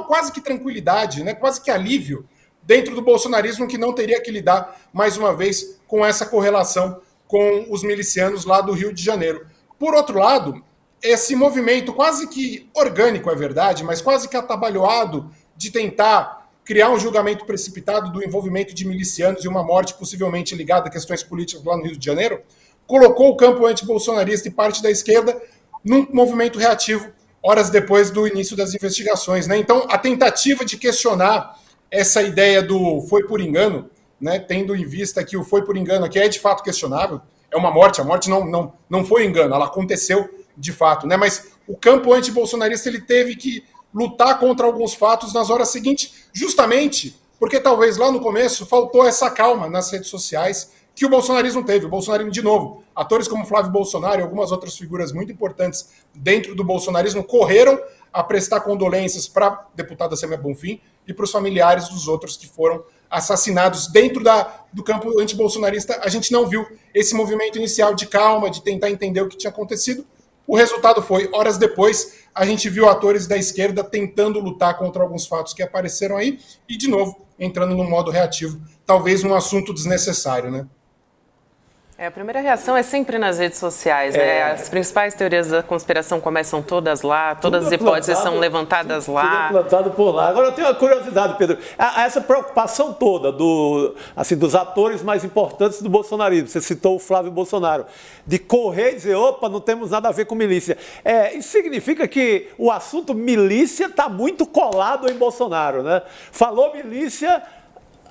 quase que tranquilidade, né? Quase que alívio dentro do bolsonarismo, que não teria que lidar, mais uma vez, com essa correlação com os milicianos lá do Rio de Janeiro. Por outro lado, esse movimento quase que orgânico, é verdade, mas quase que atabalhoado de tentar criar um julgamento precipitado do envolvimento de milicianos e uma morte possivelmente ligada a questões políticas lá no Rio de Janeiro, colocou o campo antibolsonarista e parte da esquerda num movimento reativo, horas depois do início das investigações, né? Então, a tentativa de questionar essa ideia do foi por engano, né, tendo em vista que o foi por engano aqui é de fato questionável, é uma morte, a morte não foi engano, ela aconteceu de fato, né? Mas o campo antibolsonarista ele teve que lutar contra alguns fatos nas horas seguintes, justamente porque talvez lá no começo faltou essa calma nas redes sociais que o bolsonarismo teve. O bolsonarismo, de novo, atores como Flávio Bolsonaro e algumas outras figuras muito importantes dentro do bolsonarismo correram a prestar condolências para a deputada Sâmia Bonfim e para os familiares dos outros que foram assassinados. Dentro do campo antibolsonarista, a gente não viu esse movimento inicial de calma, de tentar entender o que tinha acontecido. O resultado foi, horas depois, a gente viu atores da esquerda tentando lutar contra alguns fatos que apareceram aí e, de novo, entrando no modo reativo. Talvez um assunto desnecessário, né? A primeira reação é sempre nas redes sociais, né? As principais teorias da conspiração começam todas lá, todas as hipóteses são levantadas lá. Tudo é plantado por lá. Agora, eu tenho uma curiosidade, Pedro. Essa preocupação toda dos atores mais importantes do bolsonarismo, você citou o Flávio Bolsonaro, de correr e dizer, opa, não temos nada a ver com milícia. Isso significa que o assunto milícia está muito colado em Bolsonaro, né? Falou milícia,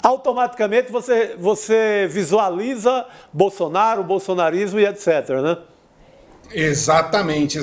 automaticamente você visualiza Bolsonaro, bolsonarismo e etc, né? Exatamente,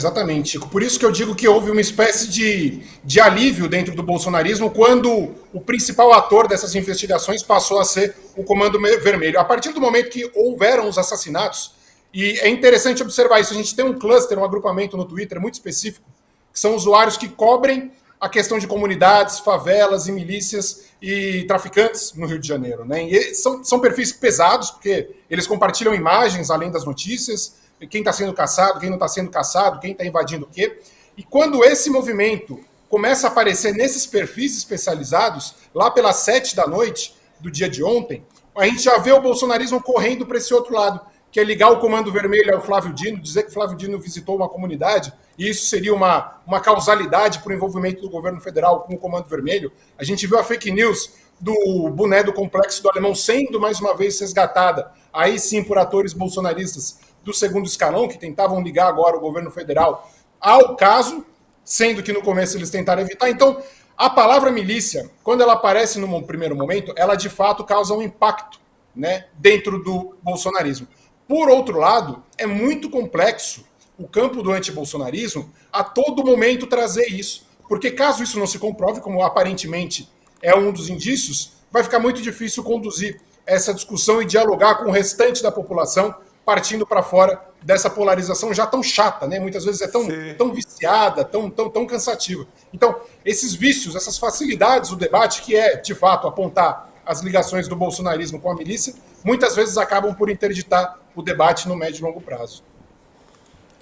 Chico. Por isso que eu digo que houve uma espécie de alívio dentro do bolsonarismo quando o principal ator dessas investigações passou a ser o Comando Vermelho. A partir do momento que houveram os assassinatos, e é interessante observar isso, a gente tem um cluster, um agrupamento no Twitter muito específico, que são usuários que cobrem a questão de comunidades, favelas e milícias e traficantes no Rio de Janeiro, né? E são perfis pesados, porque eles compartilham imagens além das notícias, quem está sendo caçado, quem não está sendo caçado, quem está invadindo o quê. E quando esse movimento começa a aparecer nesses perfis especializados, lá pelas 7 da noite do dia de ontem, a gente já vê o bolsonarismo correndo para esse outro lado, que é ligar o Comando Vermelho ao Flávio Dino, dizer que o Flávio Dino visitou uma comunidade, e isso seria uma causalidade para o envolvimento do governo federal com o Comando Vermelho. A gente viu a fake news do boné do Complexo do Alemão sendo, mais uma vez, resgatada, aí sim por atores bolsonaristas do segundo escalão, que tentavam ligar agora o governo federal ao caso, sendo que no começo eles tentaram evitar. Então, a palavra milícia, quando ela aparece num primeiro momento, ela de fato causa um impacto, né, dentro do bolsonarismo. Por outro lado, é muito complexo o campo do antibolsonarismo a todo momento trazer isso. Porque caso isso não se comprove, como aparentemente é um dos indícios, vai ficar muito difícil conduzir essa discussão e dialogar com o restante da população, partindo para fora dessa polarização já tão chata, né? Muitas vezes é tão viciada, tão cansativa. Então, esses vícios, essas facilidades do debate, que é, de fato, apontar as ligações do bolsonarismo com a milícia, muitas vezes acabam por interditar o debate no médio e longo prazo.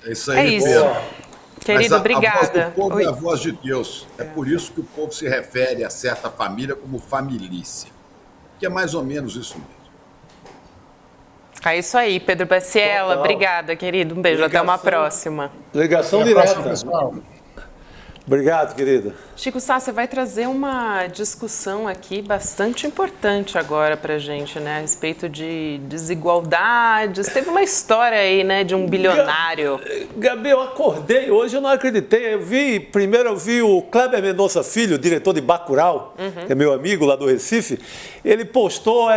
É isso aí, Pedro. Querido, obrigada. A voz do povo é a voz de Deus. É por isso que o povo se refere a certa família como familícia, que é mais ou menos isso mesmo. É isso aí, Pedro Baciela. Obrigada, querido. Um beijo. Até uma próxima. Ligação direta. Obrigado, querida. Chico Sá, você vai trazer uma discussão aqui bastante importante agora para a gente, né? A respeito de desigualdades. Teve uma história aí, né, de um bilionário. Gabi, eu acordei hoje, eu não acreditei. Primeiro eu vi o Kleber Mendonça Filho, diretor de Bacurau, que é meu amigo lá do Recife. Ele postou,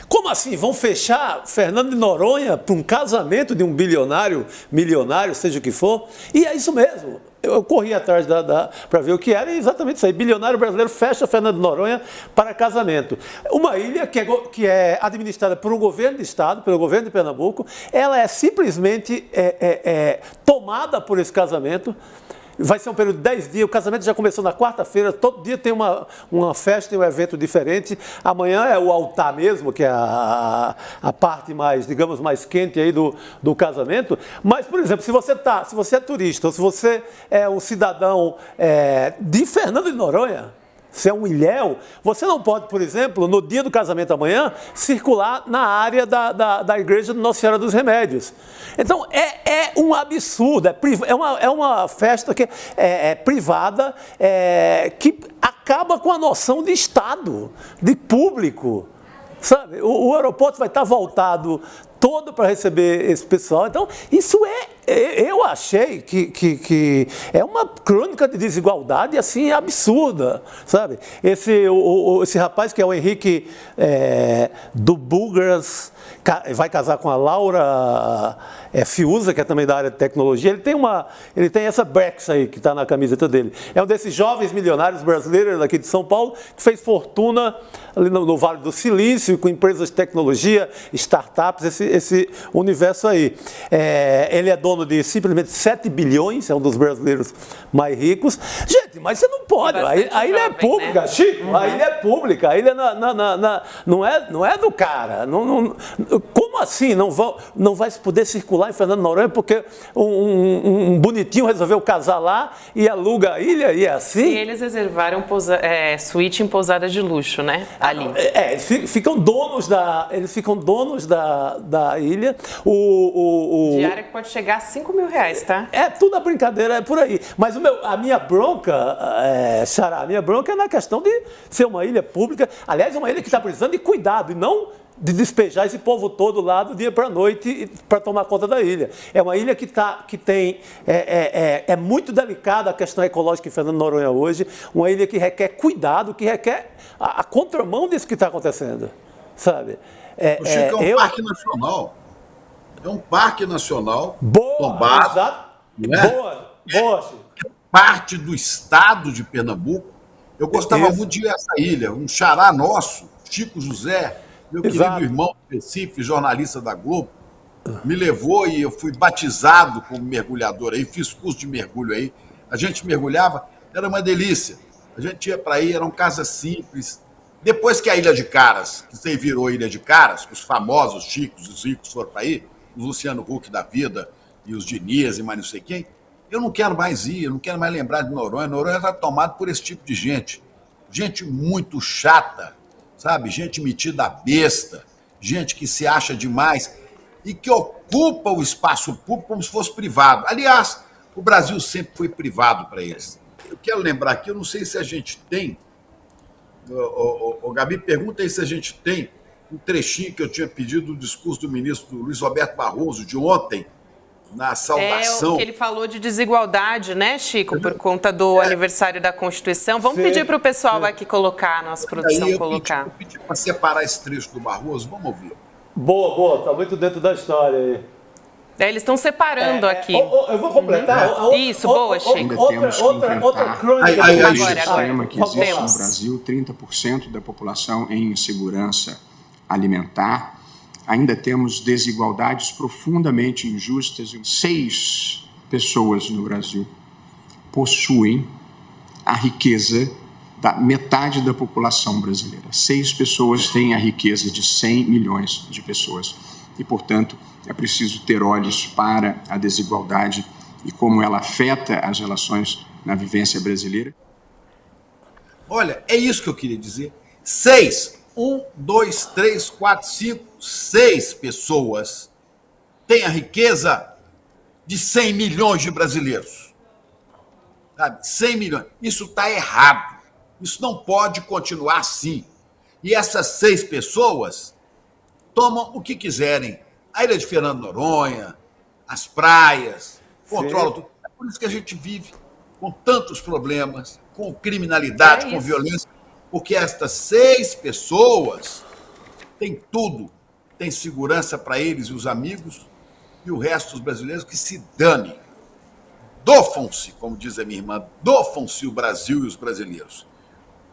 como assim, vão fechar Fernando de Noronha para um casamento de um bilionário, milionário, seja o que for? E é isso mesmo. Eu corri atrás para ver o que era, e exatamente isso aí. Bilionário brasileiro fecha Fernando de Noronha para casamento. Uma ilha que é administrada por um governo de estado, pelo governo de Pernambuco, ela é simplesmente tomada por esse casamento. Vai ser um período de 10 dias, o casamento já começou na quarta-feira, todo dia tem uma festa e um evento diferente. Amanhã é o altar mesmo, que é a parte mais, digamos, mais quente aí do casamento. Mas, por exemplo, se você é turista, ou se você é um cidadão de Fernando de Noronha, se é um ilhéu, você não pode, por exemplo, no dia do casamento amanhã, circular na área da igreja de Nossa Senhora dos Remédios. Então, é um absurdo, é uma festa que é privada, que acaba com a noção de Estado, de público. Sabe? O aeroporto vai estar voltado todo para receber esse pessoal. Então, isso eu achei que é uma crônica de desigualdade, assim, absurda, sabe? Esse rapaz, que é o Henrique do Bulgars, vai casar com a Laura Fiuza, que é também da área de tecnologia. Ele tem essa Brex aí, que está na camiseta dele. É um desses jovens milionários brasileiros daqui de São Paulo, que fez fortuna ali no Vale do Silício, com empresas de tecnologia, startups, esse universo aí. Ele é dono de simplesmente 7 bilhões, é um dos brasileiros mais ricos. Gente, mas você não pode. A ilha é pública, né? Chico, a ilha é pública, a ilha não é do cara. Como como assim não vai poder circular em Fernando de Noronha porque um bonitinho resolveu casar lá e aluga a ilha e é assim? E eles reservaram suíte em pousada de luxo, né? Ali. Eles ficam donos da ilha. Diária que pode chegar a R$5.000, tá? Tudo a brincadeira, é por aí. Mas a minha bronca, Xará, a minha bronca é na questão de ser uma ilha pública. Aliás, uma ilha que está precisando de cuidado e não de despejar esse povo todo lá do dia para a noite para tomar conta da ilha. É uma ilha que tem... É muito delicada a questão ecológica em Fernando de Noronha hoje, uma ilha que requer cuidado, que requer a contramão disso que está acontecendo, sabe? O Chico é um parque nacional. É um parque nacional tombado. Exato. Né? Boa, Chico. Parte do estado de Pernambuco. Eu gostava muito de ir a essa ilha. Um xará nosso, Chico José, meu querido irmão de Recife, jornalista da Globo, me levou e eu fui batizado como mergulhador aí, fiz curso de mergulho aí. A gente mergulhava, era uma delícia. A gente ia para aí, eram casas simples. Depois que a Ilha de Caras, que você virou Ilha de Caras, que os famosos Chicos, os ricos foram para aí, o Luciano Huck da vida e os Diniz e mais não sei quem, eu não quero mais ir, eu não quero mais lembrar de Noronha. Noronha está tomado por esse tipo de gente. Gente muito chata, sabe? Gente metida a besta, gente que se acha demais e que ocupa o espaço público como se fosse privado. Aliás, o Brasil sempre foi privado para eles. Eu quero lembrar aqui, eu não sei se a gente tem, o Gabi, pergunta aí se a gente tem um trechinho que eu tinha pedido do discurso do ministro Luiz Roberto Barroso de ontem, na saudação. Que ele falou de desigualdade, né, Chico, por conta do aniversário da Constituição. Vamos pedir para o pessoal aqui colocar, a nossa produção colocar. Eu pedi para separar esse trecho do Barroso, vamos ouvir. Boa, está muito dentro da história aí. Eles estão separando aqui. Eu vou completar. Isso, boa, Chico. Ainda temos que enfrentar o sistema que existe no Brasil, 30% da população em insegurança alimentar. Ainda temos desigualdades profundamente injustas. 6 pessoas no Brasil possuem a riqueza da metade da população brasileira. 6 pessoas têm a riqueza de 100 milhões de pessoas. E, portanto, é preciso ter olhos para a desigualdade e como ela afeta as relações na vivência brasileira. Olha, é isso que eu queria dizer. 6. 1, 2, 3, 4, 5, 6 pessoas têm a riqueza de 100 milhões de brasileiros. Sabe? 100 milhões. Isso está errado. Isso não pode continuar assim. E essas 6 pessoas tomam o que quiserem. A ilha de Fernando de Noronha, as praias, controlam tudo. É por isso que a gente vive com tantos problemas, com criminalidade, com violência. Porque estas 6 pessoas têm tudo, tem segurança para eles e os amigos, e o resto dos brasileiros que se dane. Dofam-se, como diz a minha irmã, dofam-se o Brasil e os brasileiros.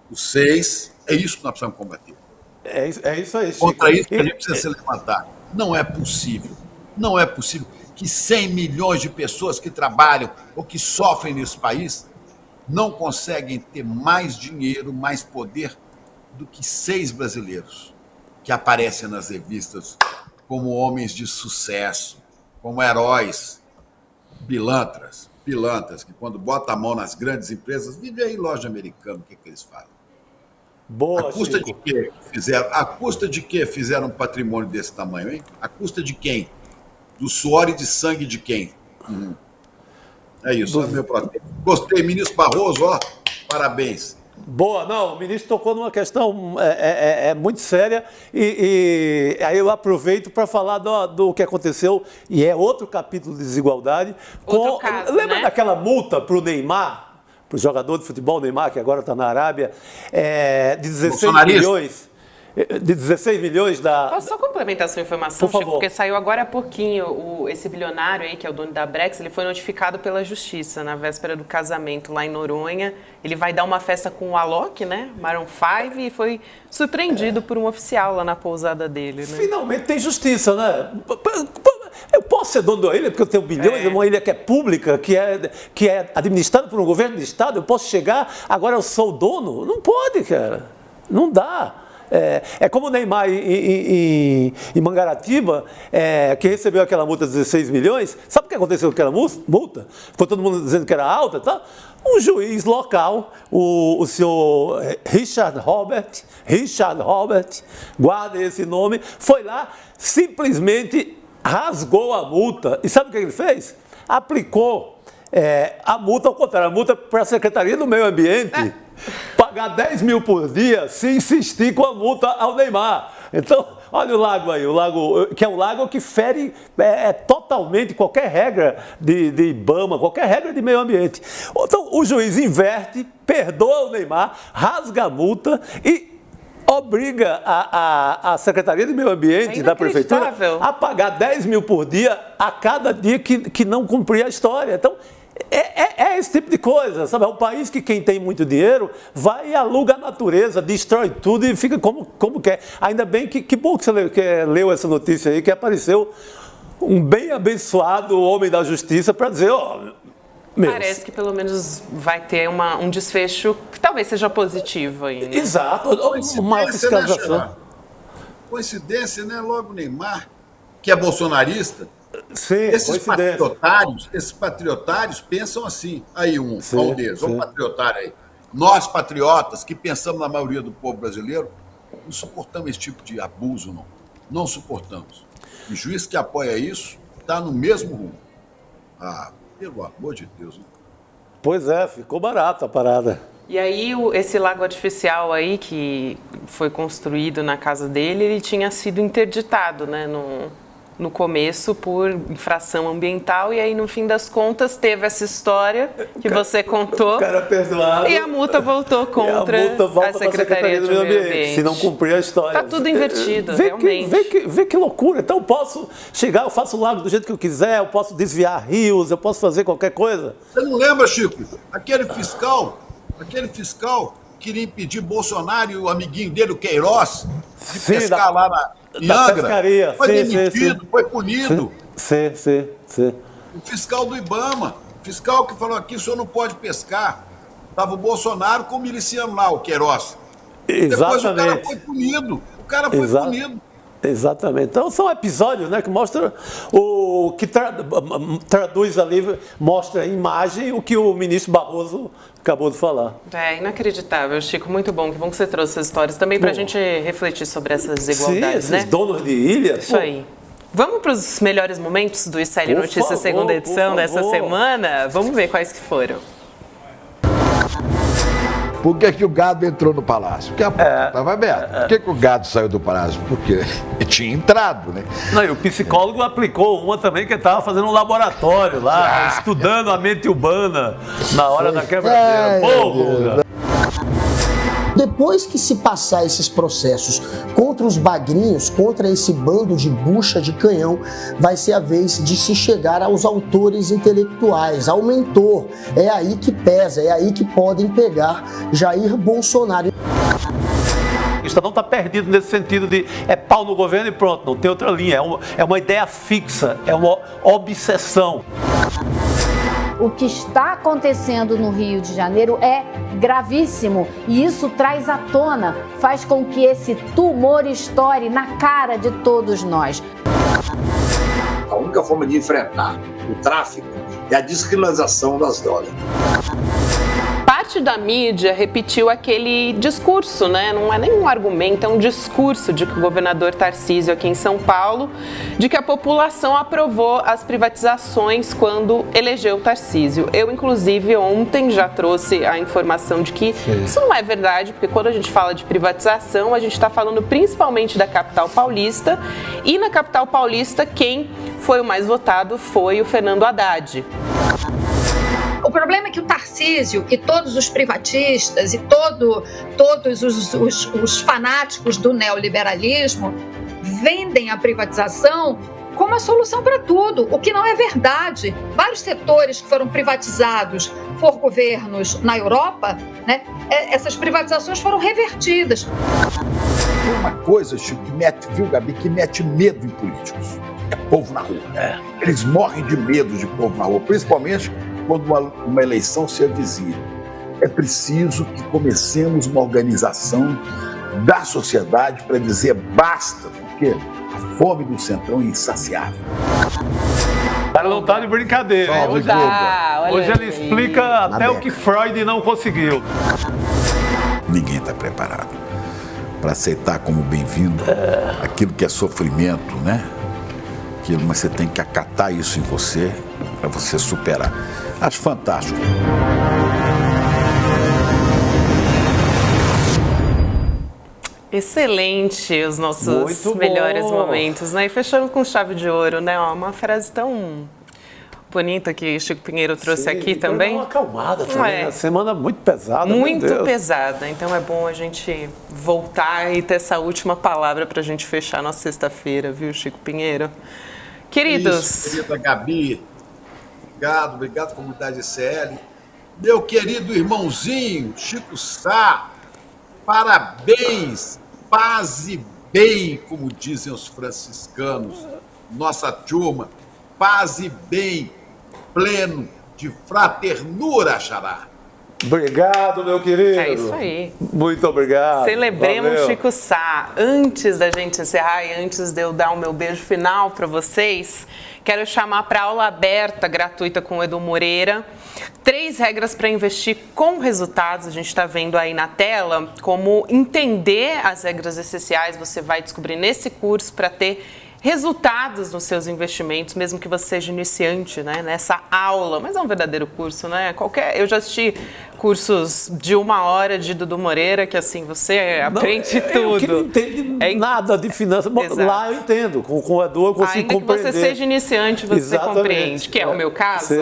Os 6, é isso que nós precisamos combater. É isso aí, Chico. Contra isso que a gente precisa se levantar. Não é possível que 100 milhões de pessoas que trabalham ou que sofrem nesse país não conseguem ter mais dinheiro, mais poder do que 6 brasileiros que aparecem nas revistas como homens de sucesso, como heróis, pilantras, que quando botam a mão nas grandes empresas, vive aí loja americana, o que eles falam? Boa, a custa Chico. de quê fizeram? A custa de quê fizeram um patrimônio desse tamanho, hein? A custa de quem? Do suor e de sangue de quem? É isso, é o meu protesto. Gostei, ministro Barroso, parabéns. Boa, não, o ministro tocou numa questão muito séria e aí eu aproveito para falar do que aconteceu, e é outro capítulo de desigualdade. Caso, lembra daquela multa para o Neymar, para o jogador de futebol Neymar, que agora está na Arábia, de 16 milhões? De 16 milhões da... Posso só complementar a sua informação, Por favor. Chico? Porque saiu agora há pouquinho, esse bilionário aí, que é o dono da Brex, ele foi notificado pela justiça na véspera do casamento lá em Noronha. Ele vai dar uma festa com o Alok, né? Maroon 5, e foi surpreendido por um oficial lá na pousada dele, né? Finalmente tem justiça, né? Eu posso ser dono da ilha porque eu tenho bilhões, é uma ilha que é pública, que é administrada por um governo de estado, eu posso chegar, agora eu sou o dono? Não pode, cara. Não dá. É como o Neymar em Mangaratiba, que recebeu aquela multa de 16 milhões. Sabe o que aconteceu com aquela multa? Ficou todo mundo dizendo que era alta, tá? Um juiz local, o senhor Richard Robert, guarda esse nome, foi lá, simplesmente rasgou a multa. E sabe o que ele fez? Aplicou a multa ao contrário, a multa para a Secretaria do Meio Ambiente pagar 10 mil por dia se insistir com a multa ao Neymar. Então, olha o lago aí, que é um lago que fere totalmente qualquer regra de IBAMA, qualquer regra de meio ambiente. Então, o juiz inverte, perdoa o Neymar, rasga a multa e obriga a Secretaria de Meio Ambiente da Prefeitura a pagar 10 mil por dia a cada dia que não cumprir a história. Então, é esse tipo de coisa, sabe? É um país que quem tem muito dinheiro vai e aluga a natureza, destrói tudo e fica como quer. Ainda bem que bom que você leu essa notícia aí, que apareceu um bem abençoado homem da justiça para dizer, parece que pelo menos vai ter um desfecho que talvez seja positivo aí, né? Exato, uma fiscalização. Coincidência, né? Logo o Neymar, que é bolsonarista. Sim, esses patriotários pensam assim. Aí Valdez, um patriotário aí. Nós, patriotas, que pensamos na maioria do povo brasileiro, não suportamos esse tipo de abuso, não. Não suportamos. O juiz que apoia isso está no mesmo rumo. Pelo amor de Deus. Né? Pois ficou barata a parada. E aí, esse lago artificial aí que foi construído na casa dele, ele tinha sido interditado, né, no começo por infração ambiental, e aí no fim das contas teve essa história que você contou. O cara perdoado. E a multa voltou contra a Secretaria do Meio Ambiente. Se não cumprir a história. Está tudo invertido, realmente. Vê que loucura. Então eu posso chegar, eu faço o lago do jeito que eu quiser, eu posso desviar rios, eu posso fazer qualquer coisa. Você não lembra, Chico? Aquele fiscal queria impedir Bolsonaro e o amiguinho dele, o Queiroz, de pescar lá em Angra. Pescaria. Foi demitido, foi punido. Sim. O fiscal do IBAMA, fiscal que falou aqui, o senhor não pode pescar. Estava o Bolsonaro com o miliciano lá, o Queiroz. Exatamente. Depois o cara foi punido. Punido. Exatamente. Então são episódios, né, que mostram o que traduz ali, mostra em imagem o que o ministro Barroso acabou de falar. É inacreditável, Chico. Muito bom. Que bom que você trouxe essas histórias também para a gente refletir sobre essas desigualdades, esses donos de ilha. Isso aí. Vamos para os melhores momentos do ICL Notícias, segunda edição dessa semana? Vamos ver quais que foram. Por que o gado entrou no palácio? Porque a porta estava aberta. Por que o gado saiu do palácio? Porque tinha entrado, né? Não, e o psicólogo aplicou uma também que estava fazendo um laboratório lá, estudando a mente humana na hora da quebradeira. Depois que se passar esses processos contra os bagrinhos, contra esse bando de bucha de canhão, vai ser a vez de se chegar aos autores intelectuais, ao mentor. É aí que pesa, é aí que podem pegar Jair Bolsonaro. O Estadão está perdido nesse sentido de pau no governo e pronto, não tem outra linha. É uma ideia fixa, é uma obsessão. O que está acontecendo no Rio de Janeiro é gravíssimo e isso traz à tona, faz com que esse tumor estoure na cara de todos nós. A única forma de enfrentar o tráfico é a descriminalização das drogas. Parte da mídia repetiu aquele discurso, né? Não é nem um argumento, é um discurso de que o governador Tarcísio aqui em São Paulo, de que a população aprovou as privatizações quando elegeu o Tarcísio. Eu, inclusive, ontem já trouxe a informação de que isso não é verdade, porque quando a gente fala de privatização, a gente está falando principalmente da capital paulista, e na capital paulista quem foi o mais votado foi o Fernando Haddad. O problema é que o Tarcísio e todos os privatistas e todos os fanáticos do neoliberalismo vendem a privatização como a solução para tudo, o que não é verdade. Vários setores que foram privatizados por governos na Europa, né, essas privatizações foram revertidas. Tem uma coisa, Chico, que mete medo em políticos. É povo na rua. Eles morrem de medo de povo na rua, principalmente quando uma eleição se avizinha. É preciso que comecemos uma organização da sociedade para dizer basta, porque a fome do Centrão é insaciável. Ela não está de brincadeira. Hoje ele explica até o que Freud não conseguiu. Ninguém está preparado para aceitar como bem-vindo aquilo que é sofrimento, né? Mas você tem que acatar isso em você para você superar. Acho fantástico. Excelente os nossos melhores momentos, né? E fechando com chave de ouro, né? Uma frase tão bonita que Chico Pinheiro trouxe aqui também. Uma acalmada também, a semana muito pesada. Muito pesada, então é bom a gente voltar e ter essa última palavra para a gente fechar nossa sexta-feira, viu, Chico Pinheiro? Queridos. Isso, querida Gabi, obrigado, comunidade CL. Meu querido irmãozinho, Chico Sá, parabéns, paz e bem, como dizem os franciscanos, nossa turma, paz e bem, pleno de fraternura, Xará. Obrigado, meu querido. É isso aí. Muito obrigado. Celebremos Valeu. Chico Sá. Antes da gente encerrar e antes de eu dar o meu beijo final para vocês, quero chamar para aula aberta, gratuita com o Edu Moreira. 3 regras para investir com resultados. A gente está vendo aí na tela como entender as regras essenciais. Você vai descobrir nesse curso para ter resultados nos seus investimentos, mesmo que você seja iniciante, né, nessa aula. Mas é um verdadeiro curso, né? Eu já assisti cursos de 1 hora de Dudu Moreira, que assim, você aprende tudo. Eu que não entende nada de finanças. Lá eu entendo. Com o Edu eu consigo compreender. Ainda que você seja iniciante, você Exatamente. Compreende, que é o meu caso.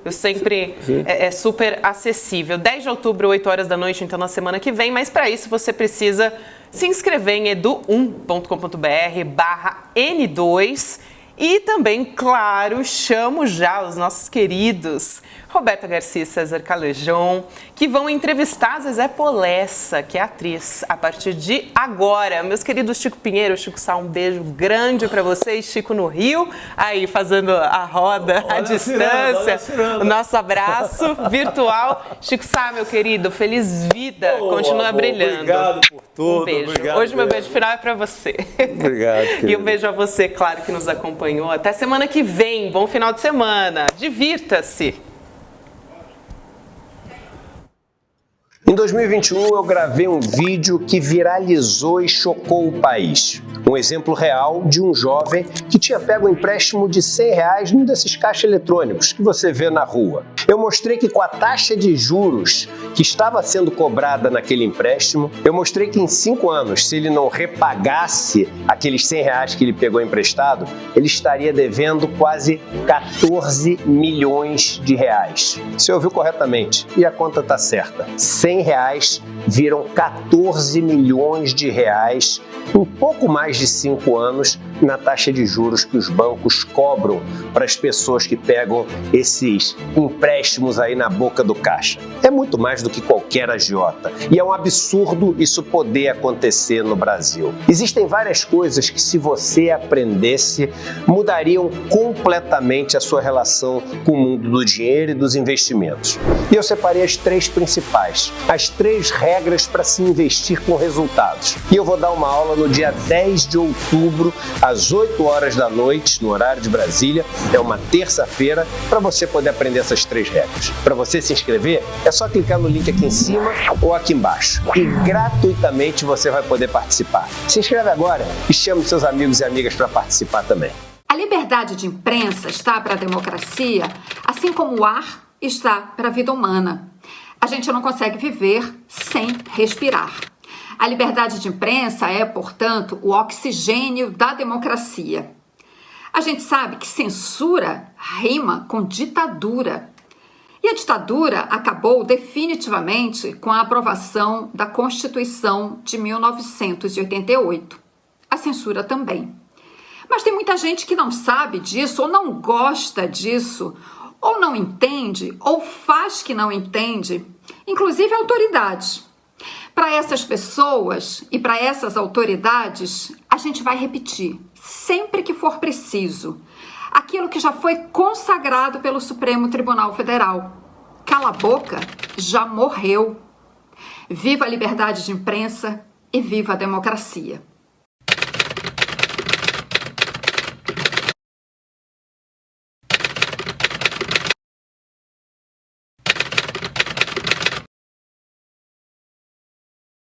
Eu sempre... É super acessível. 10 de outubro, 8 horas da noite, então na semana que vem. Mas para isso você precisa se inscrever em edu1.com.br/N2 e também, claro, chamo já os nossos queridos Roberta Garcia e César Calejon, que vão entrevistar a Zezé Polessa, que é atriz, a partir de agora. Meus queridos Chico Pinheiro, Chico Sá, um beijo grande para vocês. Chico no Rio, aí fazendo a roda à distância. O nosso abraço virtual. Chico Sá, meu querido, feliz vida. Continua brilhando. Obrigado por tudo. Um beijo. Obrigado, Hoje meu beijo final é para você. Obrigado, querido. E um beijo a você, claro, que nos acompanhou. Até semana que vem. Bom final de semana. Divirta-se. Em 2021, eu gravei um vídeo que viralizou e chocou o país. Um exemplo real de um jovem que tinha pego um empréstimo de R$100 num desses caixas eletrônicos que você vê na rua. Eu mostrei que com a taxa de juros que estava sendo cobrada naquele empréstimo, eu mostrei que em 5 anos, se ele não repagasse aqueles R$100 que ele pegou emprestado, ele estaria devendo quase 14 milhões de reais. Você ouviu corretamente e a conta está certa. R$100 viram 14 milhões de reais em pouco mais de 5 anos na taxa de juros que os bancos cobram para as pessoas que pegam esses empréstimos aí na boca do caixa. É muito mais do que qualquer agiota e é um absurdo isso poder acontecer no Brasil. Existem várias coisas que, se você aprendesse, mudariam completamente a sua relação com o mundo do dinheiro e dos investimentos. E eu separei as 3 principais, as 3 regras para se investir com resultados. E eu vou dar uma aula no dia 10 de outubro, às 8 horas da noite, no horário de Brasília. É uma terça-feira, para você poder aprender essas 3 regras. Para você se inscrever, é só clicar no link aqui em cima ou aqui embaixo. E gratuitamente você vai poder participar. Se inscreve agora e chame seus amigos e amigas para participar também. A liberdade de imprensa está para a democracia, assim como o ar está para a vida humana. A gente não consegue viver sem respirar. A liberdade de imprensa é, portanto, o oxigênio da democracia. A gente sabe que censura rima com ditadura. E a ditadura acabou definitivamente com a aprovação da Constituição de 1988. A censura também. Mas tem muita gente que não sabe disso, ou não gosta disso, ou não entende, ou faz que não entende, inclusive autoridades. Para essas pessoas e para essas autoridades, a gente vai repetir, sempre que for preciso, aquilo que já foi consagrado pelo Supremo Tribunal Federal. Cala a boca, já morreu. Viva a liberdade de imprensa, e viva a democracia!